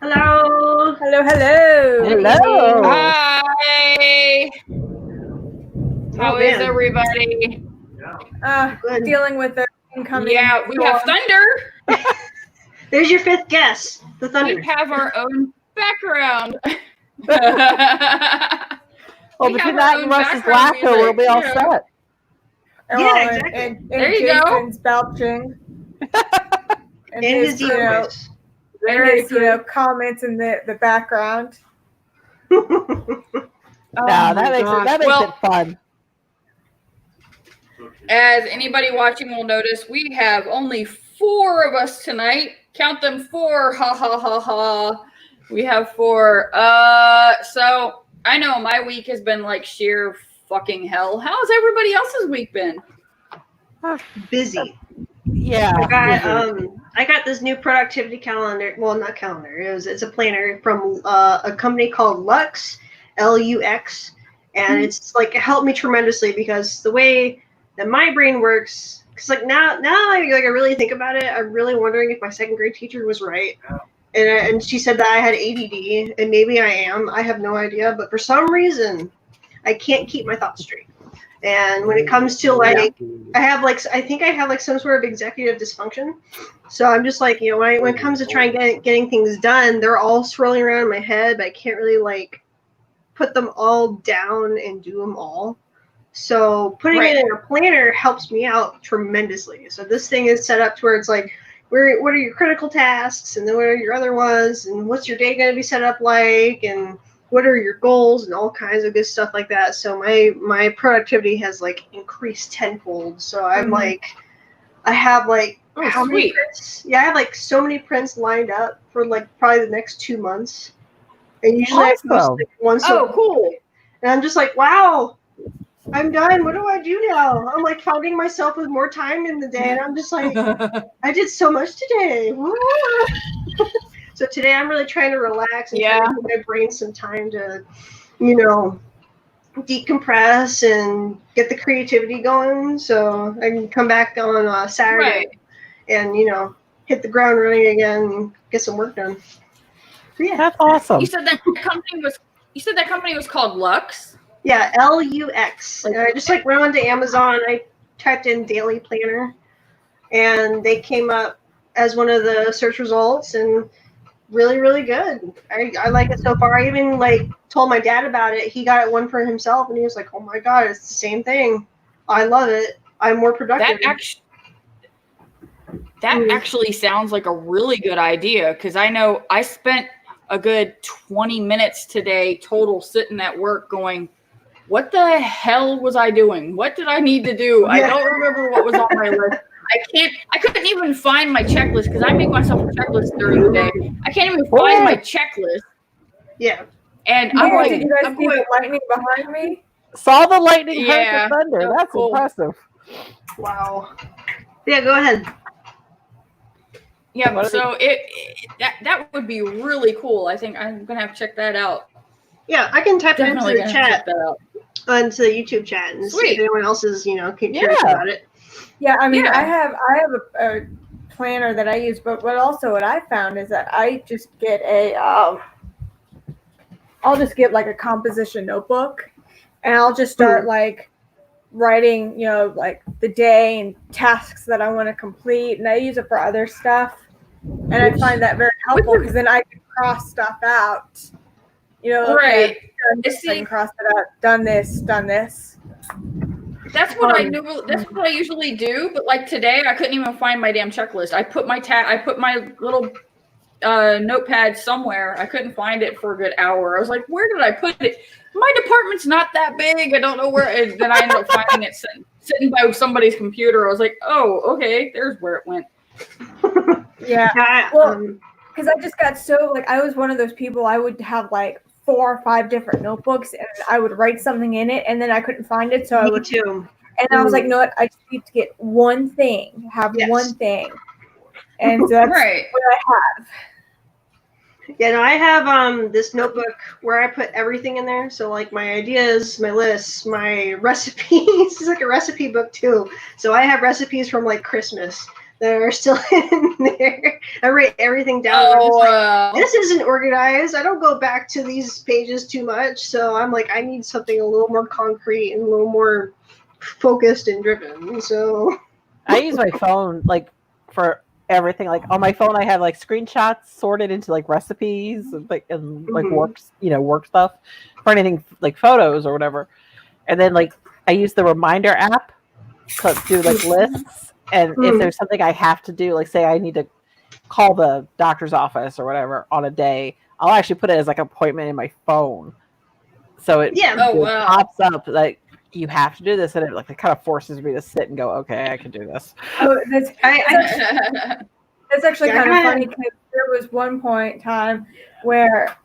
Hello. Hello, hello. Hello. Hi. How is everybody? Good. Dealing with the incoming. Yeah, we have thunder. There's your fifth guess. The thunder. We have our own background. Well, between that and Russ's laughter, we'll be all set. Yeah, exactly. And There you go. Jason's belching. And his voice. Very his comments in the background. That makes it fun. As anybody watching will notice, we have only 4 of us tonight. Count them 4. Ha ha ha ha. We have 4. So I know my week has been like sheer fucking hell. How's everybody else's week been? Busy. Yeah. I got this new productivity calendar. Well, not calendar. It's a planner from a company called Lux, Lux, and it's like it helped me tremendously because the way that my brain works. Because like now I really think about it. I'm really wondering if my second grade teacher was right. And she said that I had ADD, and maybe I am. I have no idea, but for some reason, I can't keep my thoughts straight. And when it comes to like, I think I have like some sort of executive dysfunction. So I'm just like, when it comes to trying getting things done, they're all swirling around in my head, but I can't really like put them all down and do them all. So putting it in a planner helps me out tremendously. So this thing is set up to where it's like, what are your critical tasks, and then what are your other ones, and what's your day going to be set up like, and what are your goals, and all kinds of good stuff like that. So my productivity has like increased tenfold. So I'm like, I have like how many prints? Yeah, I have like so many prints lined up for like probably the next 2 months, and usually I post like once. Cool. And I'm just like, wow. I'm done. What do I do now? I'm like finding myself with more time in the day, and I'm just like, I did so much today. So today I'm really trying to relax and try to give my brain some time to, decompress and get the creativity going. So I can come back on Saturday and hit the ground running again and get some work done. So, yeah, that's awesome. You said that company was called Lux. Yeah, Lux. And I just like went onto Amazon. I typed in daily planner, and they came up as one of the search results, and really, really good. I like it so far. I even like told my dad about it. He got one for himself, and he was like, "Oh my god, it's the same thing. I love it. I'm more productive." That actually sounds like a really good idea, because I know I spent a good 20 minutes today total sitting at work going, what the hell was I doing? What did I need to do? I don't remember what was on my list. I couldn't even find my checklist, because I make myself a checklist during the day. I can't even find my checklist. Yeah. And I'm like, did you guys see the lightning behind me? Saw the lightning, heard the thunder. That's cool. Impressive. Wow. Yeah, go ahead. Yeah, so that would be really cool. I think I'm gonna have to check that out. Yeah, I can type it into the chat, onto the YouTube chat, and see if anyone else is, curious about it. Yeah, I mean, I have a planner that I use, but what I found is that I just get I'll just get like a composition notebook, and I'll just start like writing, like the day and tasks that I want to complete, and I use it for other stuff, and I find that very helpful because then I can cross stuff out. I can cross it out. Done this. That's what I knew. That's what I usually do. But like today, I couldn't even find my damn checklist. I put my little notepad somewhere. I couldn't find it for a good hour. I was like, where did I put it? My department's not that big. I don't know where. And then I ended up finding it sitting by somebody's computer. I was like, oh, okay, there's where it went. Yeah. Well, because I just got so like I was one of those people. I would have like 4 or 5 different notebooks, and I would write something in it, and then I couldn't find it, so I would too. And I was like, no, what? I just need to get one thing, one thing, and so that's what I have. Yeah, no, I have this notebook where I put everything in there. So like my ideas, my lists, my recipes. It's like a recipe book too. So I have recipes from like Christmas. that are still in there. I write everything down. Oh, This isn't organized. I don't go back to these pages too much. So I'm like, I need something a little more concrete and a little more focused and driven. So I use my phone like for everything. Like on my phone, I have like screenshots sorted into like recipes and like works, work stuff for anything like photos or whatever. And then like I use the reminder app to do like lists. And if there's something I have to do, like say I need to call the doctor's office or whatever on a day, I'll actually put it as like an appointment in my phone. So it pops up like you have to do this, and it kind of forces me to sit and go, okay, I can do this. Oh, that's actually kind of funny because there was one point in time where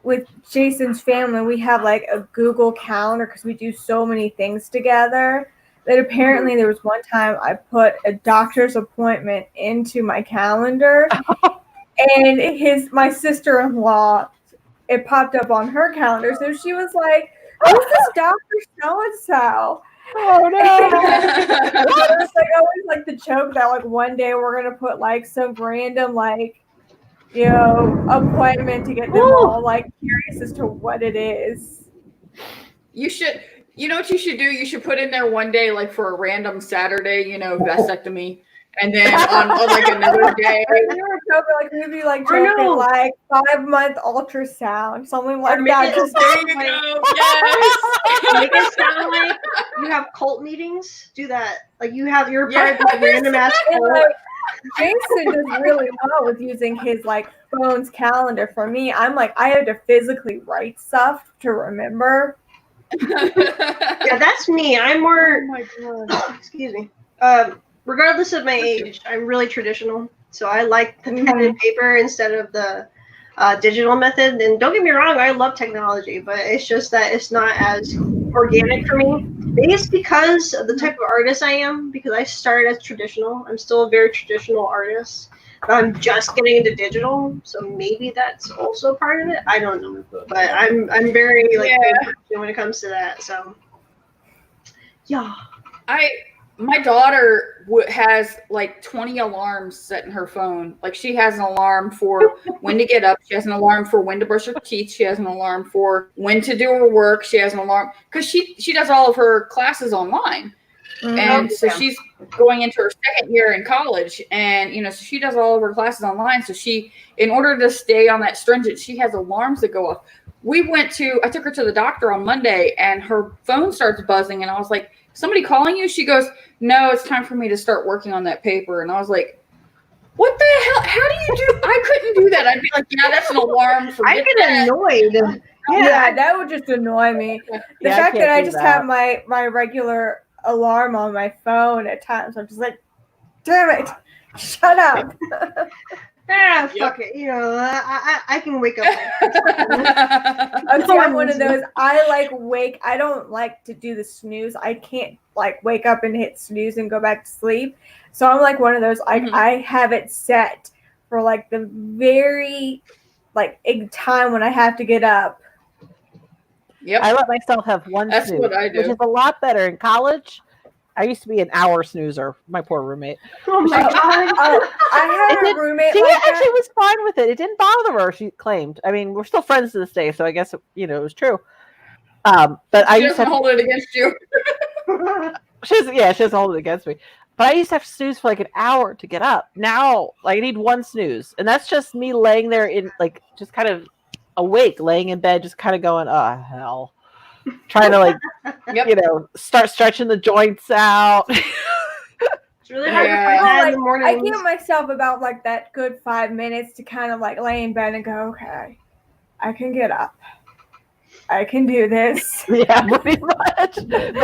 with Jason's family we have like a Google Calendar because we do so many things together that apparently there was one time I put a doctor's appointment into my calendar and my sister-in-law, it popped up on her calendar, so she was like, who's this Dr. So-and-so? Oh no! It's like always like the joke that like one day we're gonna put like some random like appointment to get them all like curious as to what it is. You should. You know what you should do? You should put in there one day, like for a random Saturday, vasectomy, and then on like another day. We were joking, like maybe like joking, like 5-month ultrasound, something like that. Just there you go. Yes. Make it sound like you have cult meetings. Do that. Like you have your part of the random ass cult. Like, Jason does really well with using his like phone's calendar. For me, I'm like I have to physically write stuff to remember. Yeah, that's me. I'm more. Oh my God. Excuse me. Regardless of my age, I'm really traditional. So I like the pen and paper instead of the digital method. And don't get me wrong, I love technology, but it's just that it's not as organic for me. Maybe it's because of the type of artist I am, because I started as traditional. I'm still a very traditional artist. But I'm just getting into digital, so maybe that's also part of it. I don't know, but I'm very when it comes to that. So yeah, my daughter has like 20 alarms set in her phone. Like she has an alarm for when to get up. She has an alarm for when to brush her teeth. She has an alarm for when to do her work. She has an alarm because she does all of her classes online. And so she's going into her second year in college, and so she does all of her classes online. So she, in order to stay on that stringent, she has alarms that go off. I took her to the doctor on Monday, and her phone starts buzzing, and I was like, "Somebody calling you?" She goes, "No, it's time for me to start working on that paper." And I was like, "What the hell? How do you do? I couldn't do that." I'd be like, "Yeah, that's an alarm." I get annoyed. Yeah, that would just annoy me. The fact that I just have my regular alarm on my phone at times, I'm just like, damn it, shut up. Fuck it. I can wake up. I'm one of those. I don't like to do the snooze. I can't like wake up and hit snooze and go back to sleep. So I'm like one of those. I have it set for like the very like time when I have to get up. Yep. I let myself have one snooze, what I do. Which is a lot better. In college, I used to be an hour snoozer. My poor roommate. Oh my God. I had a roommate. She actually was fine with it. It didn't bother her, she claimed. I mean, we're still friends to this day, so I guess it was true. But I used to hold it against you. She doesn't hold it against me. But I used to have to snooze for like an hour to get up. Now, like, I need one snooze, and that's just me laying there in like just kind of awake, laying in bed, just kind of going, oh hell, trying to like start stretching the joints out. It's really hard to find that in the morning. I give myself about like that good 5 minutes to kind of like lay in bed and go, okay, I can get up, I can do this. Yeah, pretty much. But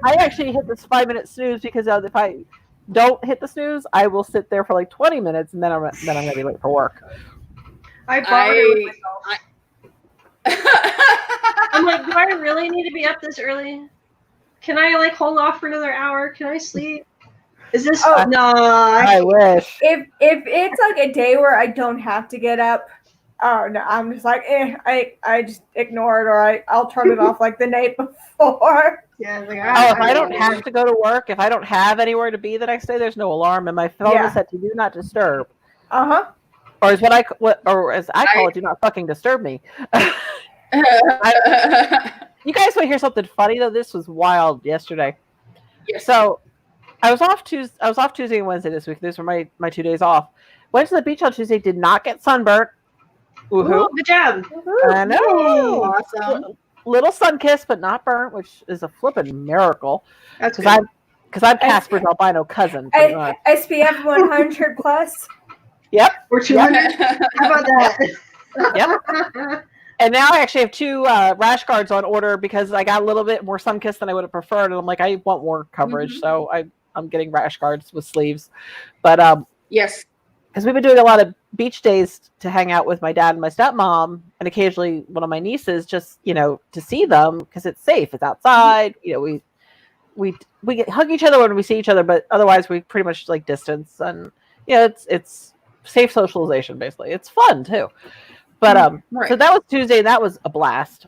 I actually hit this 5-minute snooze because if I don't hit the snooze, I will sit there for like 20 minutes and then I'm gonna be late for work. I bought it with myself. I'm like, do I really need to be up this early? Can I like hold off for another hour? Can I sleep? Is this? No. I wish. If it's like a day where I don't have to get up, oh no, I'm just like, I just ignore it, or I'll turn it off like the night before. Yeah, it's like, Oh, if I don't have to go to work, if I don't have anywhere to be the next day, there's no alarm, and my phone Yeah. is set to do not disturb, Uh-huh. or as I call it, do not fucking disturb me. You guys want to hear something funny though? This was wild yesterday. Yes. So I was off Tuesday and Wednesday this week. These were my 2 days off. Went to the beach on Tuesday. Did not get sunburnt. Woohoo! Ooh, good job. I know. Awesome. Little sun kiss, but not burnt, which is a flippin' miracle. That's Because good. I'm Casper's albino cousin. Pretty much. SPF 100 plus. Yep. We're 200. How about that? Yep. And now I actually have 2 rash guards on order because I got a little bit more sun kiss than I would have preferred, and I'm like, I want more coverage, so I'm getting rash guards with sleeves. But Yes. because we've been doing a lot of beach days to hang out with my dad and my stepmom, and occasionally one of my nieces, just to see them because it's safe. It's outside. We hug each other when we see each other, but otherwise we pretty much like distance, and it's safe socialization basically. It's fun too. But Right. so that was Tuesday, and that was a blast.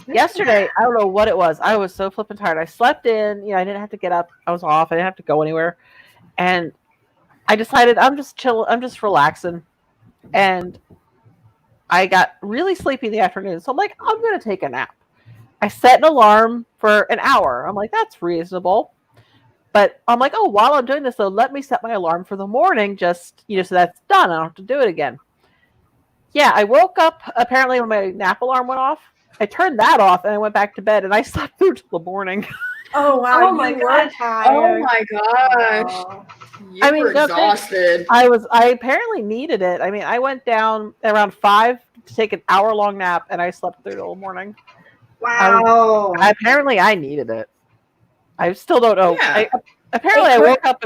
Yesterday, I don't know what it was. I was so flippin' tired. I slept in. I didn't have to get up. I was off. I didn't have to go anywhere, and I decided I'm just chill. I'm just relaxing, and I got really sleepy in the afternoon. So I'm like, I'm gonna take a nap. I set an alarm for an hour. I'm like, that's reasonable. But I'm like, oh, while I'm doing this, though, let me set my alarm for the morning, just so that's done. I don't have to do it again. Yeah, I woke up apparently when my nap alarm went off. I turned that off and I went back to bed, and I slept through till the morning. Oh wow! Oh my you God. were tired. Oh my gosh. Oh. You were exhausted. I apparently needed it. I mean, I went down around 5 to take an hour-long nap, and I slept through till the morning. Wow. Apparently, I needed it. I still don't know. Yeah. Apparently, I woke up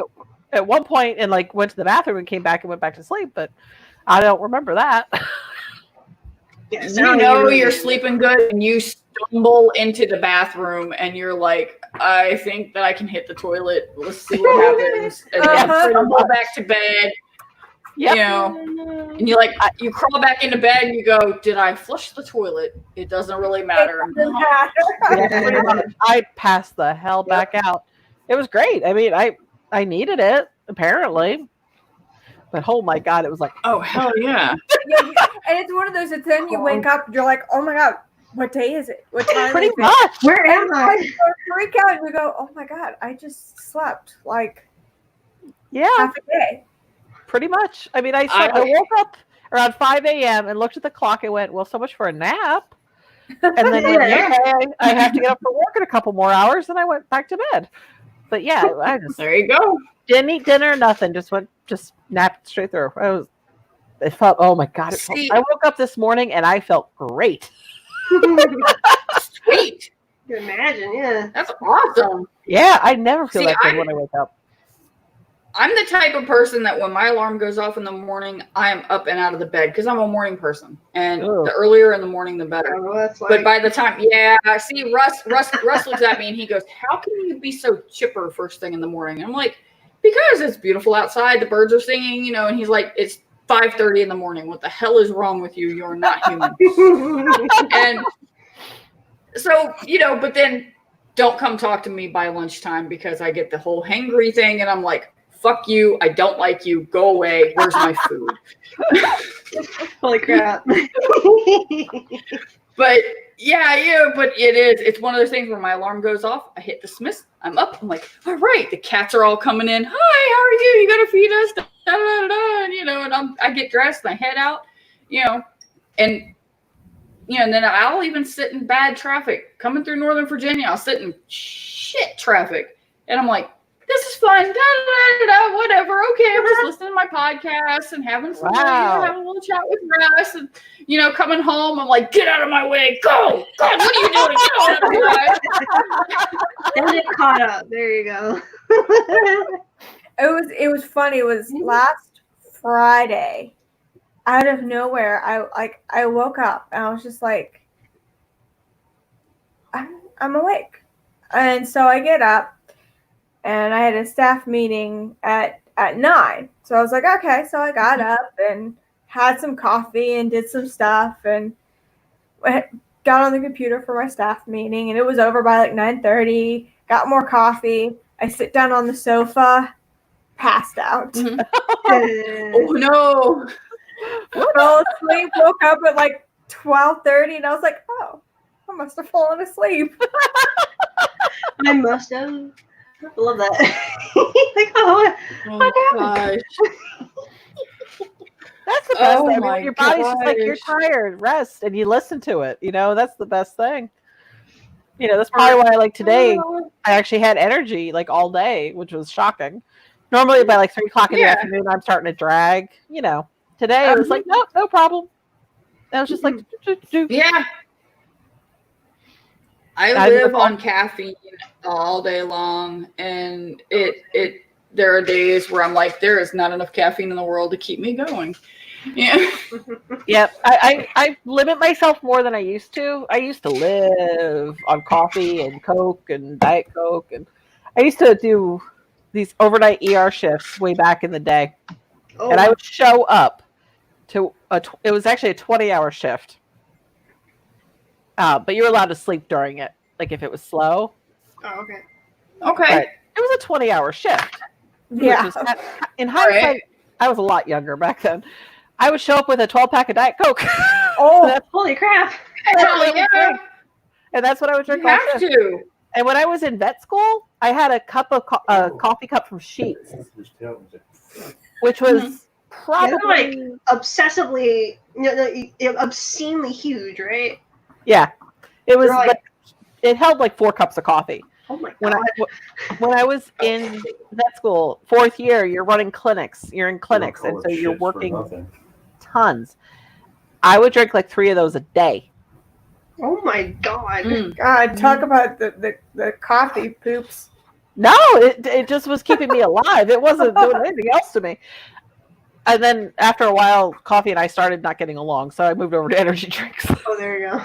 at one point and went to the bathroom and came back and went back to sleep, but I don't remember that. Yes, You know you're sleeping good, and you stumble into the bathroom, and you're like, I think that I can hit the toilet. Let's see what happens. And then stumble back to bed. Yep. And you crawl back into bed and you go, did I flush the toilet? It doesn't really matter. I passed the hell back out. It was great. I mean, I needed it apparently, but oh my God, it was like, oh hell yeah. And it's one of those that then you wake up, you're like, oh my God, what day is it? What time pretty is it? much. Where am I? You freak out and you go, oh my God, I just slept Yeah, half a day. pretty much. I mean, I woke up around 5 a.m. and looked at the clock and went, well, so much for a nap. And then okay, I have to get up for work in a couple more hours, and I went back to bed. But yeah, There you go. Didn't eat dinner, nothing. Just napped straight through. It felt, oh my God. I woke up this morning and I felt great. Sweet. You imagine, yeah. That's awesome. Yeah, I never feel that good when I wake up. I'm the type of person that when my alarm goes off in the morning, I am up and out of the bed because I'm a morning person. And the earlier in the morning, the better. But by the time, see, Russ looks at me and he goes, how can you be so chipper first thing in the morning? I'm like, because it's beautiful outside. The birds are singing, and he's like, it's 5:30 in the morning. What the hell is wrong with you? You're not human. And so, but then don't come talk to me by lunchtime because I get the whole hangry thing. And I'm like, fuck you. I don't like you. Go away. Where's my food? Holy crap. But but it's one of those things where my alarm goes off. I hit dismiss. I'm up. I'm like, all right, the cats are all coming in. Hi, how are you? You got to feed us. Da, da, da, da. And I get dressed and I head out, and then I'll even sit in bad traffic coming through Northern Virginia. I'll sit in shit traffic. And I'm like, this is fun. Da, da, da, da, whatever. Okay, I'm just listening to my podcast and having fun. Having a little chat with Russ, and coming home. I'm like, get out of my way. Go. God, what are you doing? Get out of my way. Then get caught up. There you go. It was funny. It was last Friday. Out of nowhere, I woke up and I was just like, I'm awake, and so I get up. And I had a staff meeting at 9. So I was like, okay. So I got up and had some coffee and did some stuff. And got on the computer for my staff meeting, and it was over by like 9:30. Got more coffee. I sit down on the sofa, passed out. Mhm. Uh, Oh no. Fell asleep. Woke up at like 12:30, and I was like, "Oh, I must have fallen asleep." I must have. I love that. Like, oh, Oh what happened? gosh. That's the best Oh thing. I mean, my when your body's just like, you're gosh. tired, rest, and you listen to it. You know, that's the best thing. You know, that's probably why, like, today, I actually had energy, like, all day, which was shocking. Normally, by, like, 3 o'clock in the Yeah. afternoon, I'm starting to drag, you know. Today, it was like, nope, no problem. And I was just like, do. Yeah. I I live live on caffeine all day long, and there are days where I'm like, there is not enough caffeine in the world to keep me going. Yeah. Yep. I limit myself more than I used to. I used to live on coffee and Coke and Diet Coke. And I used to do these overnight ER shifts way back in the day. Oh, And I would show up to it was actually a 20-hour shift. But you're allowed to sleep during it, like if it was slow. oh, okay. Okay. But it was a 20-hour shift. Yeah. Which was, in hindsight, Right. I was a lot younger back then. I would show up with a 12-pack of Diet Coke. Oh, Holy crap. Hell yeah. And that's what I would You drink all have shift. to. And when I was in vet school, I had a cup of coffee cup from Sheets, which was Yeah, they're like probably obsessively, obscenely huge, right? yeah. It was They're like- like it held like 4 cups of coffee. Oh my When god. when I was in vet school, 4th year, you're running clinics. You're in clinics, and so you're working tons. I would drink like 3 of those a day. Oh my god. Mm. God, talk about the coffee poops. No, it just was keeping me alive. It wasn't doing anything else to me. And then after a while, coffee and I started not getting along, so I moved over to energy drinks. Oh, there you go.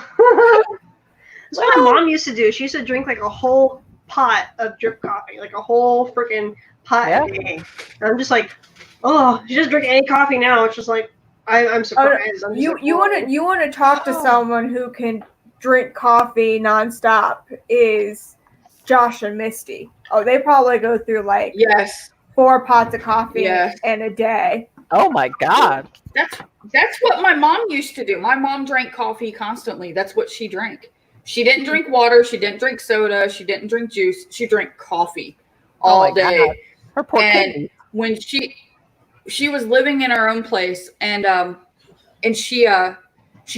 That's what my mom used to do. She used to drink like a whole pot of drip coffee, like a whole freaking pot Yeah. a day. And I'm just like, oh, she doesn't drink any coffee now. It's just like, I'm surprised. I'm just You like, you want to you want to talk to someone who can drink coffee nonstop is Josh and Misty. Oh, they probably go through like Yes. 4 pots of coffee Yes. in a day. Oh my god! That's what my mom used to do. My mom drank coffee constantly. That's what she drank. She didn't drink water. She didn't drink soda. She didn't drink juice. She drank coffee all my day. God. Her poor And kidney. when she was living in her own place, and she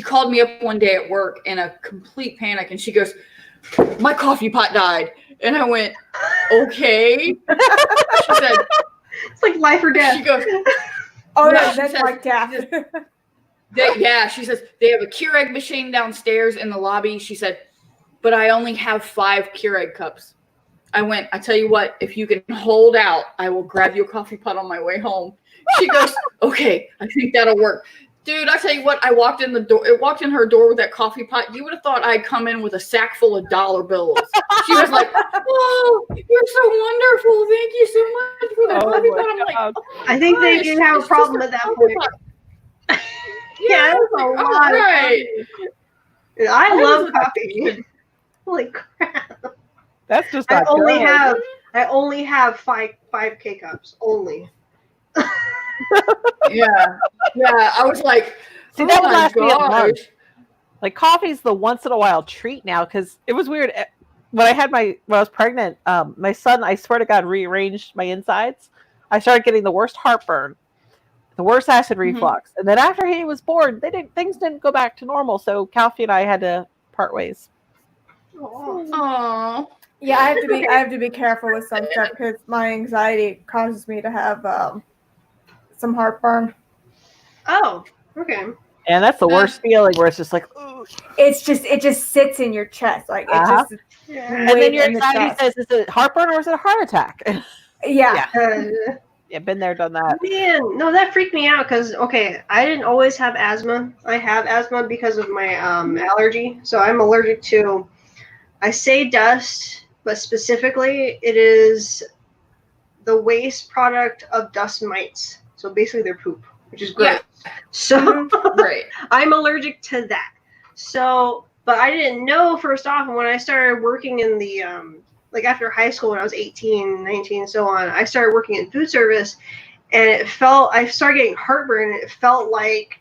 called me up one day at work in a complete panic, and she goes, "My coffee pot died," and I went, "Okay." She said, it's like life or death. "She goes." Oh, No, no, she that's says- like death. She says they have a Keurig machine downstairs in the lobby. She said, but I only have 5 Keurig cups. I went, I tell you what, if you can hold out, I will grab you a coffee pot on my way home. She goes, okay, I think that'll work. Dude, I tell you what, I walked in her door with that coffee pot. You would have thought I'd come in with a sack full of dollar bills. She was like, oh, you're so wonderful. Thank you so much for that coffee pot. I'm like, I think they gosh, can have a it's problem just at that coffee point. pot. Yeah, that's a all lot. right. Dude, I That love was coffee. Holy crap. That's just I not only good. have 5 K cups only. Yeah. I was like, See, that would my last me a month. gosh. Like coffee's the once in a while treat now because it was weird. When I was pregnant, my son, I swear to God, rearranged my insides. I started getting the worst heartburn, the worst acid reflux, and then after he was born, things didn't go back to normal. So Calfee and I had to part ways. Aww. Yeah, I have to be careful with some stuff because my anxiety causes me to have some heartburn. Oh, okay. And that's the worst feeling where it's just like, ooh. It just sits in your chest, like it Uh-huh. just. Yeah. And then Weight your in the anxiety chest. says, is it heartburn or is it a heart attack? Yeah. Yeah, been there, done that. Man, no, that freaked me out because, okay, I didn't always have asthma. I have asthma because of my allergy. So I'm allergic to, I say dust, but specifically it is the waste product of dust mites. So basically their poop, which is gross. Yeah. So Right. I'm allergic to that. So But I didn't know, first off, when I started working in the like after high school when I was 18, 19, and so on, I started working in food service, and I started getting heartburn, and it felt like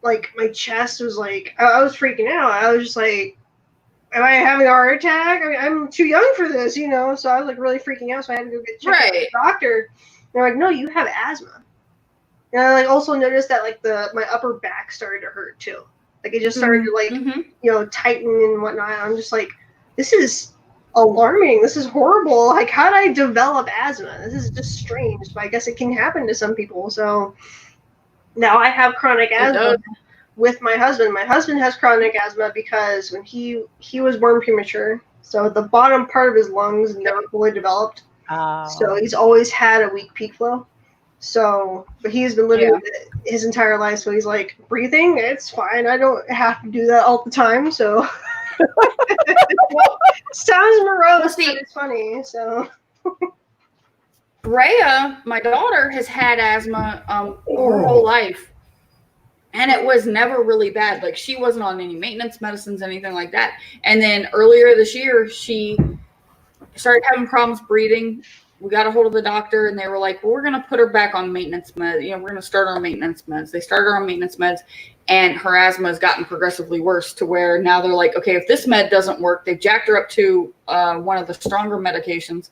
my chest was like, I was freaking out. I was just like, am I having a heart attack? I mean, I'm too young for this, you know? So I was like really freaking out. So I had to go get checked out by the doctor. They're like, no, you have asthma. And I like also noticed that like my upper back started to hurt too. Like it just started to like, you know, tighten and whatnot. I'm just like, this is alarming. This is horrible. Like, how did I develop asthma? This is just strange, but I guess it can happen to some people. So now I have chronic asthma with my husband. My husband has chronic asthma because when he was born premature, so the bottom part of his lungs never fully developed. So he's always had a weak peak flow. So, but he's been living with it his entire life. So he's like, breathing, it's fine. I don't have to do that all the time. So sounds morose, but it's funny. So Rhea, my daughter, has had asthma her whole life. And it was never really bad. Like, she wasn't on any maintenance medicines, anything like that. And then earlier this year, she started having problems breathing. We got a hold of the doctor, and they were like, well, we're going to put her back on maintenance meds. You know, we're going to start her on maintenance meds. They started her on maintenance meds, and her asthma has gotten progressively worse to where now they're like, okay, if this med doesn't work, they've jacked her up to one of the stronger medications.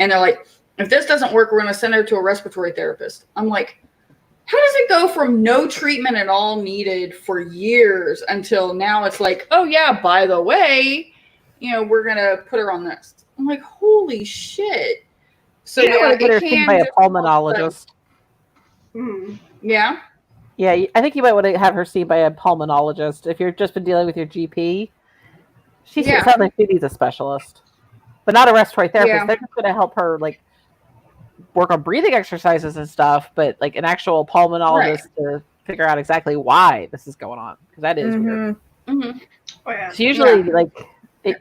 And they're like, if this doesn't work, we're going to send her to a respiratory therapist. I'm like, how does it go from no treatment at all needed for years until now it's like, oh, yeah, by the way, you know, we're going to put her on this. I'm like, holy shit. So you want to get her seen by a pulmonologist. Yeah. Yeah, I think you might want to have her seen by a pulmonologist. If you've just been dealing with your GP, she sounds like she needs a specialist. But not a respiratory therapist. Yeah. They're just going to help her, like, work on breathing exercises and stuff, but like an actual pulmonologist to figure out exactly why this is going on, because that is weird. Oh, yeah. It's usually like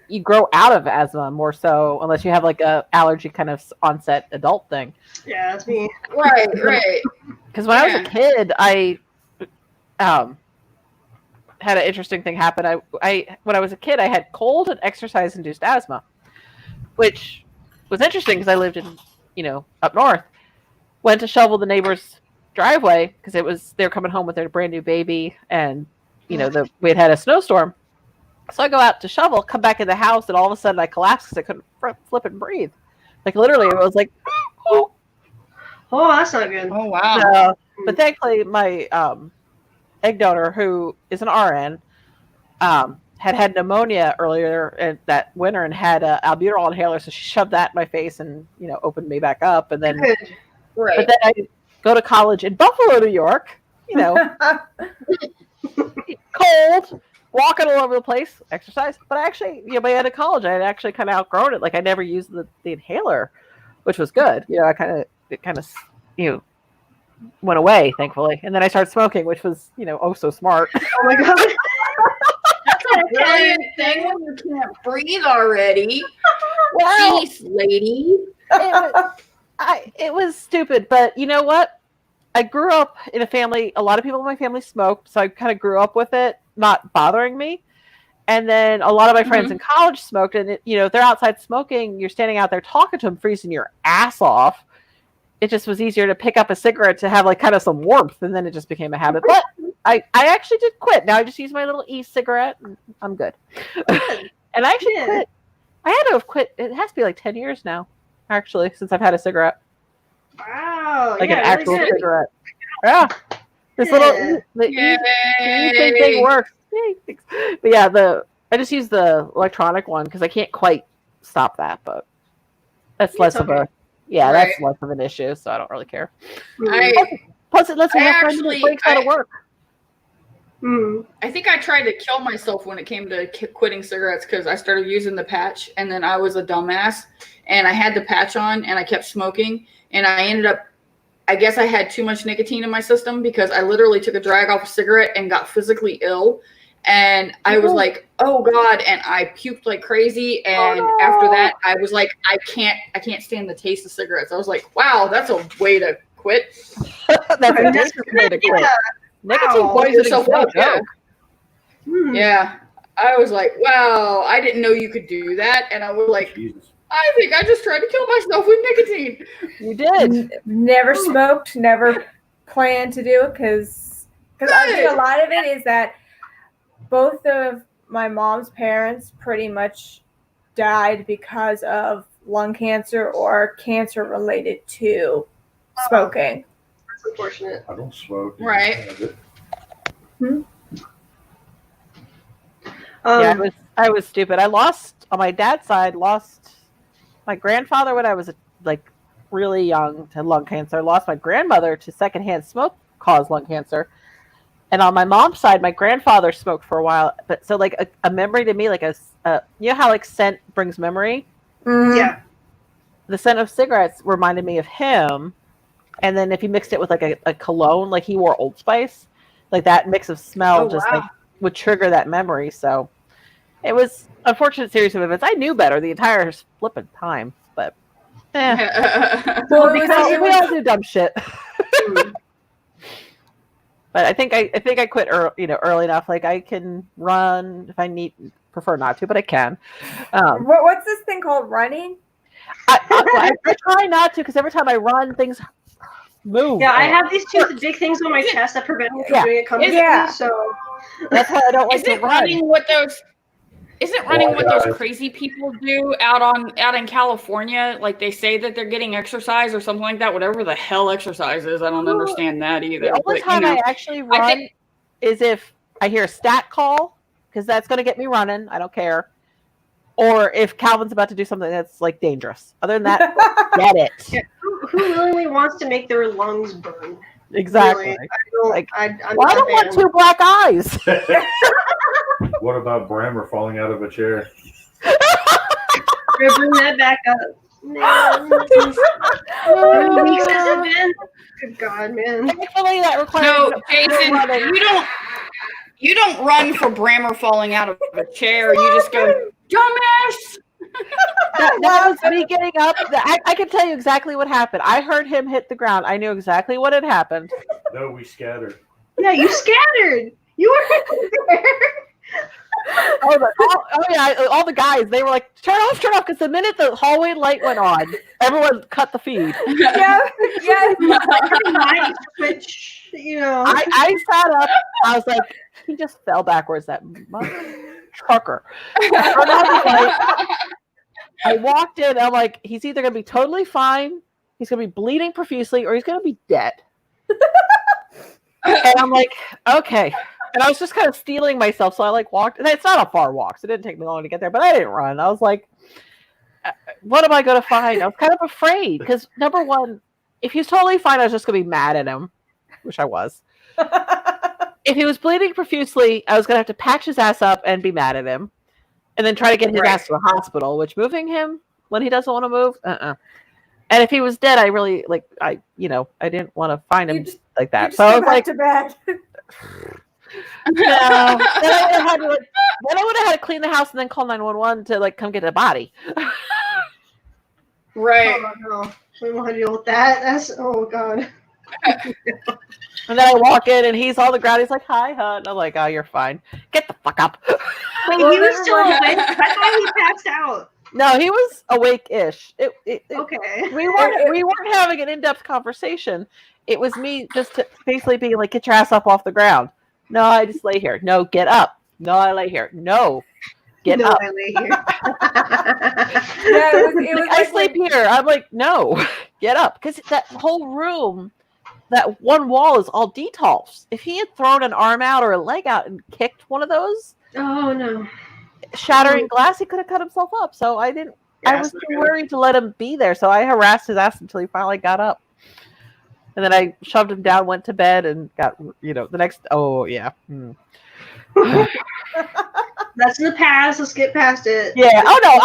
you grow out of asthma more so, unless you have like a allergy kind of onset adult thing. Yeah, that's me. Right. Because when I was a kid, I had an interesting thing happen. I when I was a kid, I had cold and exercise induced asthma, which was interesting because I lived in, you know, up north. Went to shovel the neighbor's driveway because they were coming home with their brand new baby, and you know we had a snowstorm. So I go out to shovel, come back in the house, and all of a sudden I collapsed because I couldn't flip and breathe. Like literally, it was like, oh, that's not good. Oh wow! But thankfully, my egg donor, who is an RN, had pneumonia earlier that winter and had an albuterol inhaler, so she shoved that in my face and, you know, opened me back up. And then, but then I go to college in Buffalo, New York, you know, cold, walking all over the place, exercise. But I actually, you know, by the end of college, I had actually kind of outgrown it. Like I never used the inhaler, which was good. You know, it kind of, you know, went away, thankfully. And then I started smoking, which was, you know, oh so smart. Oh my God. Brilliant thing when you can't breathe already. Well, jeez, lady. It was stupid, but you know what? I grew up in a family. A lot of people in my family smoked, so I kind of grew up with it not bothering me. And then a lot of my friends in college smoked, and you know, if they're outside smoking, you're standing out there talking to them, freezing your ass off. It just was easier to pick up a cigarette to have like kind of some warmth, and then it just became a habit. But I actually did quit. Now I just use my little e-cigarette, and I'm good. And I actually quit. I had to have quit. It has to be like 10 years now, actually, since I've had a cigarret. Wow. Like an actual cigarette. Yeah. This little thing works. But yeah, I just use the electronic one because I can't quite stop that, but that's less of a that's less of an issue, so I don't really care. Plus it lets me have breaks out of work. I think I tried to kill myself when it came to quitting cigarettes because I started using the patch, and then I was a dumbass, and I had the patch on, and I kept smoking, and I ended up, I guess I had too much nicotine in my system because I literally took a drag off a cigarette and got physically ill, and I was like, oh God, and I puked like crazy, and after that, I was like, I can't stand the taste of cigarettes. I was like, wow, that's a way to quit. That's a way to quit. Nicotine poisoning. Yeah. I was like, wow, I didn't know you could do that. And I was like, Jesus. I think I just tried to kill myself with nicotine. You did. Never smoked, never planned to do it because I think a lot of it is that both of my mom's parents pretty much died because of lung cancer or cancer related to smoking. That's unfortunate. I don't smoke. Right. Yeah, I was stupid. I lost on my dad's side. Lost my grandfather when I was like really young to lung cancer. Lost my grandmother to secondhand smoke caused lung cancer. And on my mom's side, my grandfather smoked for a while. But so like a memory to me, like you know how like scent brings memory. Yeah. The scent of cigarettes reminded me of him. And then if you mixed it with like a cologne, like he wore Old Spice, like that mix of smell like would trigger that memory. So it was an unfortunate series of events. I knew better the entire flipping time, but Well, because we all do dumb shit. But I think I quit early enough. Like I can run if I need. Prefer not to, but I can. What's this thing called, running? I try not to because every time I run, things move. Yeah, I have these two big things on my chest that prevent me from doing it comfortably. So that's why I don't like to Isn't run. running what those crazy people do out in California? Like they say that they're getting exercise or something like that. Whatever the hell exercise is, I don't understand that either. The only time I actually run is if I hear a stat call, because that's going to get me running. I don't care. Or if Calvin's about to do something that's like dangerous. Other than that, get it. Yeah. Who really wants to make their lungs burn? Exactly. Really? I don't want two black eyes. What about Brammer falling out of a chair? Bring that back up. Man. How many weeks has it been? Good God, man. Thankfully, that requires No, Jason, you don't run for Brammer falling out of a chair. You just go, dumbass. That was me getting up. I can tell you exactly what happened. I heard him hit the ground. I knew exactly what had happened. No, we scattered. Yeah, you scattered. You were there. All the guys, they were like, turn off, because the minute the hallway light went on, everyone cut the feed. Yeah. I sat up, I was like, he just fell backwards, that trucker. I walked in, I'm like, he's either going to be totally fine, he's going to be bleeding profusely, or he's going to be dead. And I'm like, okay. And I was just kind of stealing myself, so I like walked. And it's not a far walk, so it didn't take me long to get there, but I didn't run. I was like, what am I going to find? I was kind of afraid, because number one, if he's totally fine, I was just going to be mad at him, which I was. If he was bleeding profusely, I was going to have to patch his ass up and be mad at him. And then try to get his ass to the hospital, which moving him when he doesn't want to move, And if he was dead, I really, I didn't want to find him like that. So I was like, to bed. No. Then I would have had to clean the house and then call 911 to come get the body. Right. Oh, no. We want to deal with that. That's God. And then I walk in and he's on the ground. He's like, "Hi, hon." I'm like, "Oh, you're fine. Get the fuck up." Wait, he was still awake. I thought he passed out. No, he was awake-ish. Okay. We weren't having an in-depth conversation. It was me just basically being like, "Get your ass up off the ground." No, I just lay here. No, get up. No, I lay here. No, get up. I lay here. I sleep here. I'm like, no, get up. Because that whole room, that one wall is all detolfs. If he had thrown an arm out or a leg out and kicked one of those, oh no, shattering glass, he could have cut himself up. So I didn't. Yeah, I was too worried to let him be there. So I harassed his ass until he finally got up. And then I shoved him down, went to bed, and got, the next. Oh, yeah. That's in the past. Let's get past it. Yeah. Oh, no.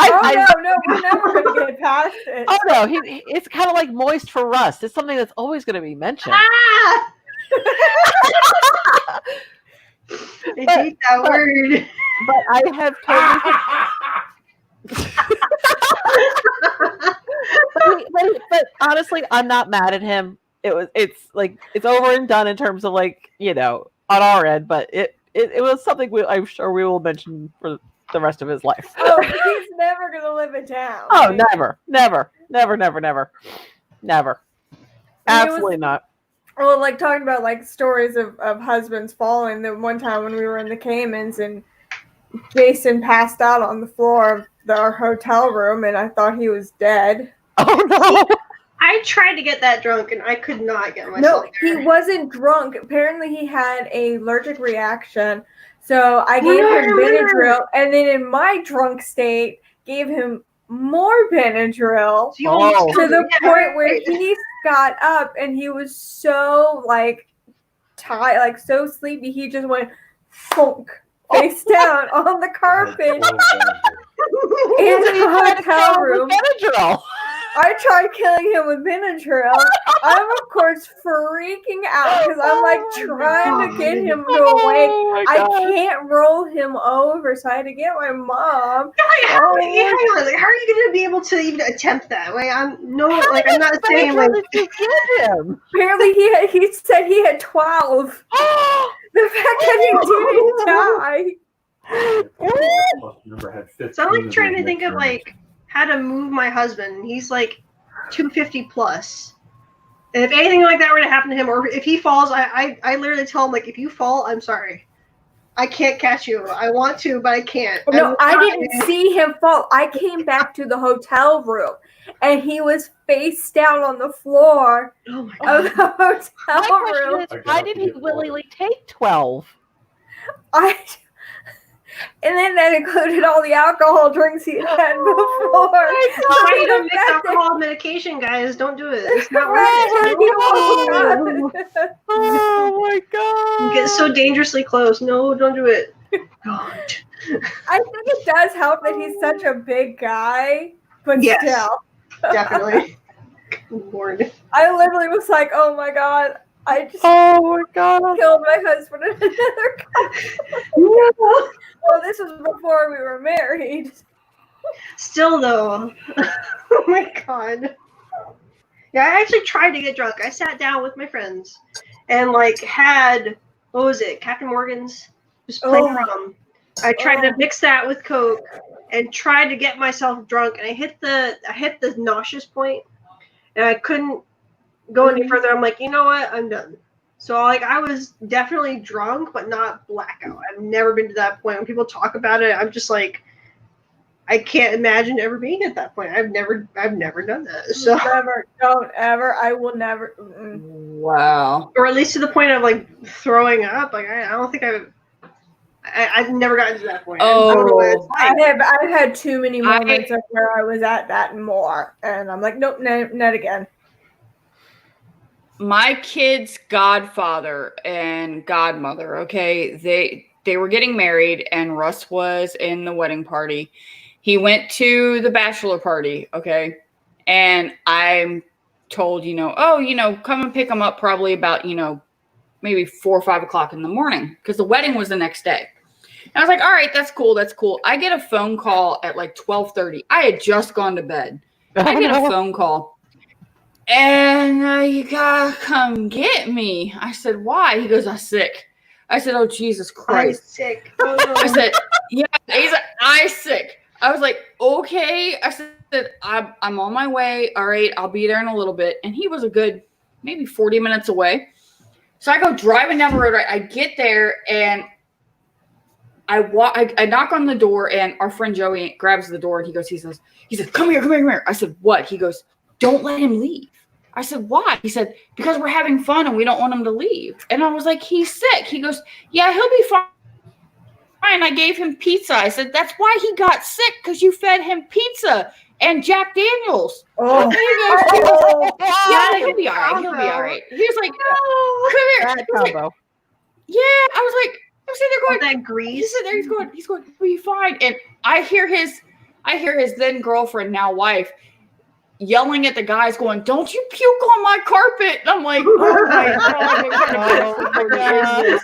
No, we're never going to get past it. Oh, no. It's kind of like moist for rust. It's something that's always going to be mentioned. Ah! I hate that word. But I have totally. but honestly, I'm not mad at him. It's over and done in terms of on our end, but it was something I'm sure we will mention for the rest of his life. Oh, he's never gonna live it down. Oh, Like, never. Absolutely not. Well, like talking about like stories of husbands falling. The one time when we were in the Caymans and Jason passed out on the floor of our hotel room, and I thought he was dead. Oh no! I tried to get that drunk, and I could not get No, myself he there. wasn't drunk. Apparently, he had an allergic reaction. So I Oh, gave no, I him remember. Benadryl, and then in my drunk state, gave him more Benadryl. So you almost Oh. To killed the him. Yeah, point where right. he got up and he was so like tired, like so sleepy, he just went funk face down on the carpet in the hotel room. Benadryl. I tried killing him with Benadryl. I'm of course freaking out because I'm like trying to get him to awake. Oh my I God. can't roll him over, so I had to get my mom. Hang on, like, how are you going to be able to even attempt that? Like, I'm not saying like. Benadryl did you give him? Apparently, he said he had 12. The fact that he didn't die. So I'm like trying to think of like how to move my husband. He's like 250 plus. And if anything like that were to happen to him, or if he falls, I literally tell him like, if you fall, I'm sorry. I can't catch you. I want to, but I can't. No, I didn't see him fall. I came back to the hotel room, and he was face down on the floor Oh my of god. the hotel My question room. is, why did he willingly take 12? And then that included all the alcohol drinks he had before. Why you don't mix alcohol with medication, guys? Don't do it. It's not worth it. Oh my God. You get so dangerously close. No, don't do it. God. I think it does help that he's such a big guy, but Yes. still. Definitely. Lord. I literally was like, oh my God, I just Oh my God. killed my husband in another car. No. Well, this was before we were married. Still though. Oh my god. Yeah, I actually tried to get drunk. I sat down with my friends and like had, what was it, Captain Morgan's? Just plain rum. I tried to mix that with Coke and tried to get myself drunk, and I hit the nauseous point, and I couldn't go any further. I'm like, you know what? I'm done. So like I was definitely drunk, but not blackout. I've never been to that point. When people talk about it, I'm just like, I can't imagine ever being at that point. I've never done that. So Never, don't ever. I will never. Wow. or at least to the point of like throwing up. Like I don't think I've never gotten to that point. I don't know what it's like. I've had too many moments of where I was at that and more, and I'm like, nope, not again. My kid's godfather and godmother, okay, they were getting married and Russ was in the wedding party. He went to the bachelor party, okay, and I'm told, come and pick him up probably about, maybe 4 or 5 o'clock in the morning because the wedding was the next day. And I was like, all right, that's cool. I get a phone call at like 12:30. I had just gone to bed. I get a phone call. And you gotta come get me. I said, why? He goes, I'm sick. I said, oh, Jesus Christ. I'm sick. Oh, no. I said, yeah. He's like, I'm sick. I was like, okay. I said, I'm on my way. All right, I'll be there in a little bit. And he was a good maybe 40 minutes away. So I go driving down the road. Right? I get there and I knock on the door, and our friend Joey grabs the door, and he says, come here. I said, what? He goes, don't let him leave. I said, why? He said, because we're having fun and we don't want him to leave. And I was like, he's sick. He goes, yeah, he'll be fine. I gave him pizza. I said, that's why he got sick, because you fed him pizza and Jack Daniels. Oh, He goes, yeah, he'll be all right. He was like, come here. Bad He was like, combo. yeah. I was like, I'm sitting there All going, that grease. he's sitting there, he's going, he'll be fine. And I hear his then girlfriend, now wife, yelling at the guys going, don't you puke on my carpet. And I'm like, oh my God.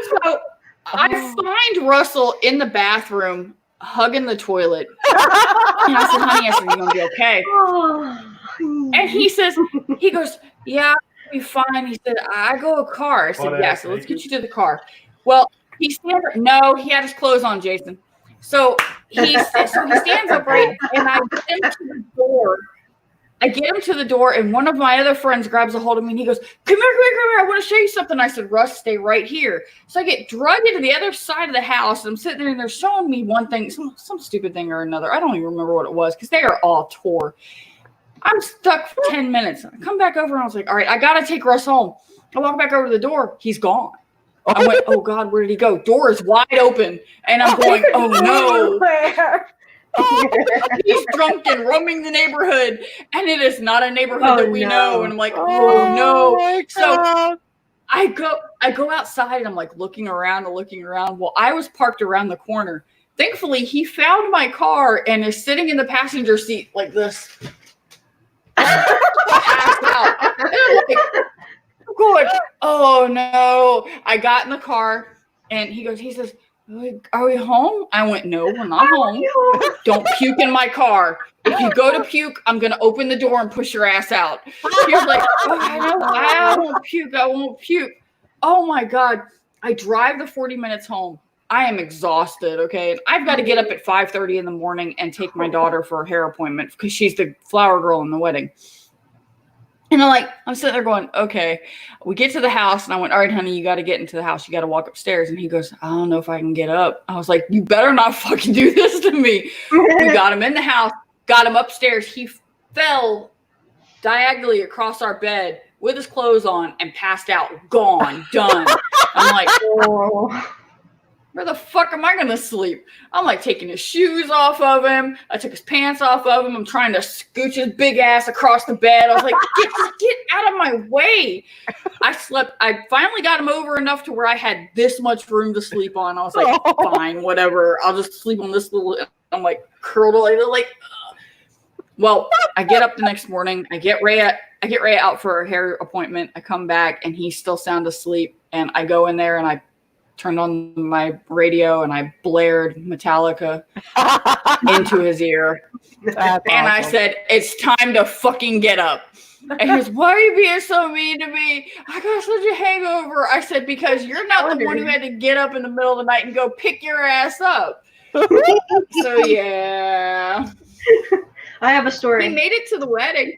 So I find Russell in the bathroom hugging the toilet. And I said, honey, you're going to be okay. And he goes, yeah, I'll be fine. He said, I go a car. I said, yeah, so let's get you to the car. Well, he had his clothes on, Jason. So he stands up, right, and I get him to the door. And one of my other friends grabs a hold of me and he goes, come here, I want to show you something. I said, Russ, stay right here. So I get dragged into the other side of the house, and I'm sitting there and they're showing me one thing, some stupid thing or another. I don't even remember what it was because they are all tore. I'm stuck for 10 minutes. I come back over and I was like, all right, I got to take Russ home. I walk back over to the door. He's gone. I went, oh God, where did he go? Door is wide open. And I'm going, oh no. He's drunk and roaming the neighborhood, and it is not a neighborhood that we know. And I'm like, oh no. So I go outside and I'm like looking around. Well, I was parked around the corner. Thankfully, he found my car and is sitting in the passenger seat like this. Passed out. I'm going, oh no. I got in the car and he says, are we home? I went, no, we're not home. Don't puke in my car. If you go to puke, I'm going to open the door and push your ass out. He was like, oh, I won't puke. Oh my God. I drive the 40 minutes home. I am exhausted, okay? I've got to get up at 5:30 in the morning and take my daughter for a hair appointment because she's the flower girl in the wedding. And I'm sitting there going, okay. We get to the house and I went, all right, honey, you got to get into the house. You got to walk upstairs. And he goes, I don't know if I can get up. I was like, you better not fucking do this to me. We got him in the house, got him upstairs. He fell diagonally across our bed with his clothes on and passed out. Gone, done. I'm like, oh. Where the fuck am I going to sleep? I'm like taking his shoes off of him. I took his pants off of him. I'm trying to scooch his big ass across the bed. I was like, get out of my way. I finally got him over enough to where I had this much room to sleep on. I was like, fine, whatever. I'll just sleep on this little, I'm like curled like, well, I get up the next morning. I get Ray out for a hair appointment. I come back and he's still sound asleep. And I go in there and I turned on my radio and I blared Metallica into his ear. That's and awesome. I said, it's time to fucking get up. And he goes, why are you being so mean to me? I got such a hangover. I said, because you're not the one who had to get up in the middle of the night and go pick your ass up. So yeah. I have a story. He made it to the wedding.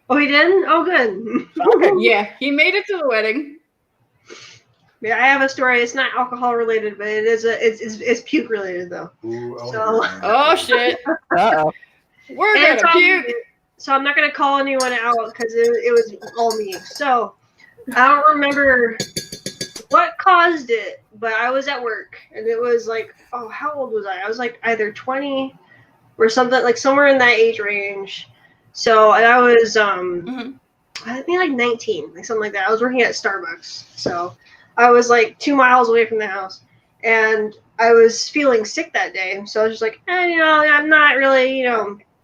Oh, he did? Oh, good. Okay. Yeah, he made it to the wedding. Yeah, I have a story. It's not alcohol related, but it is it's puke related though. Ooh, oh shit! Uh-oh. We're gonna puke. So I'm not gonna call anyone out because it was all me. So I don't remember what caused it, but I was at work and it was like, oh, how old was I? I was like either 20 or something, like somewhere in that age range. So and I was I think like 19, like something like that. I was working at Starbucks, so I was like 2 miles away from the house, and I was feeling sick that day. So I was just like, I'm not really,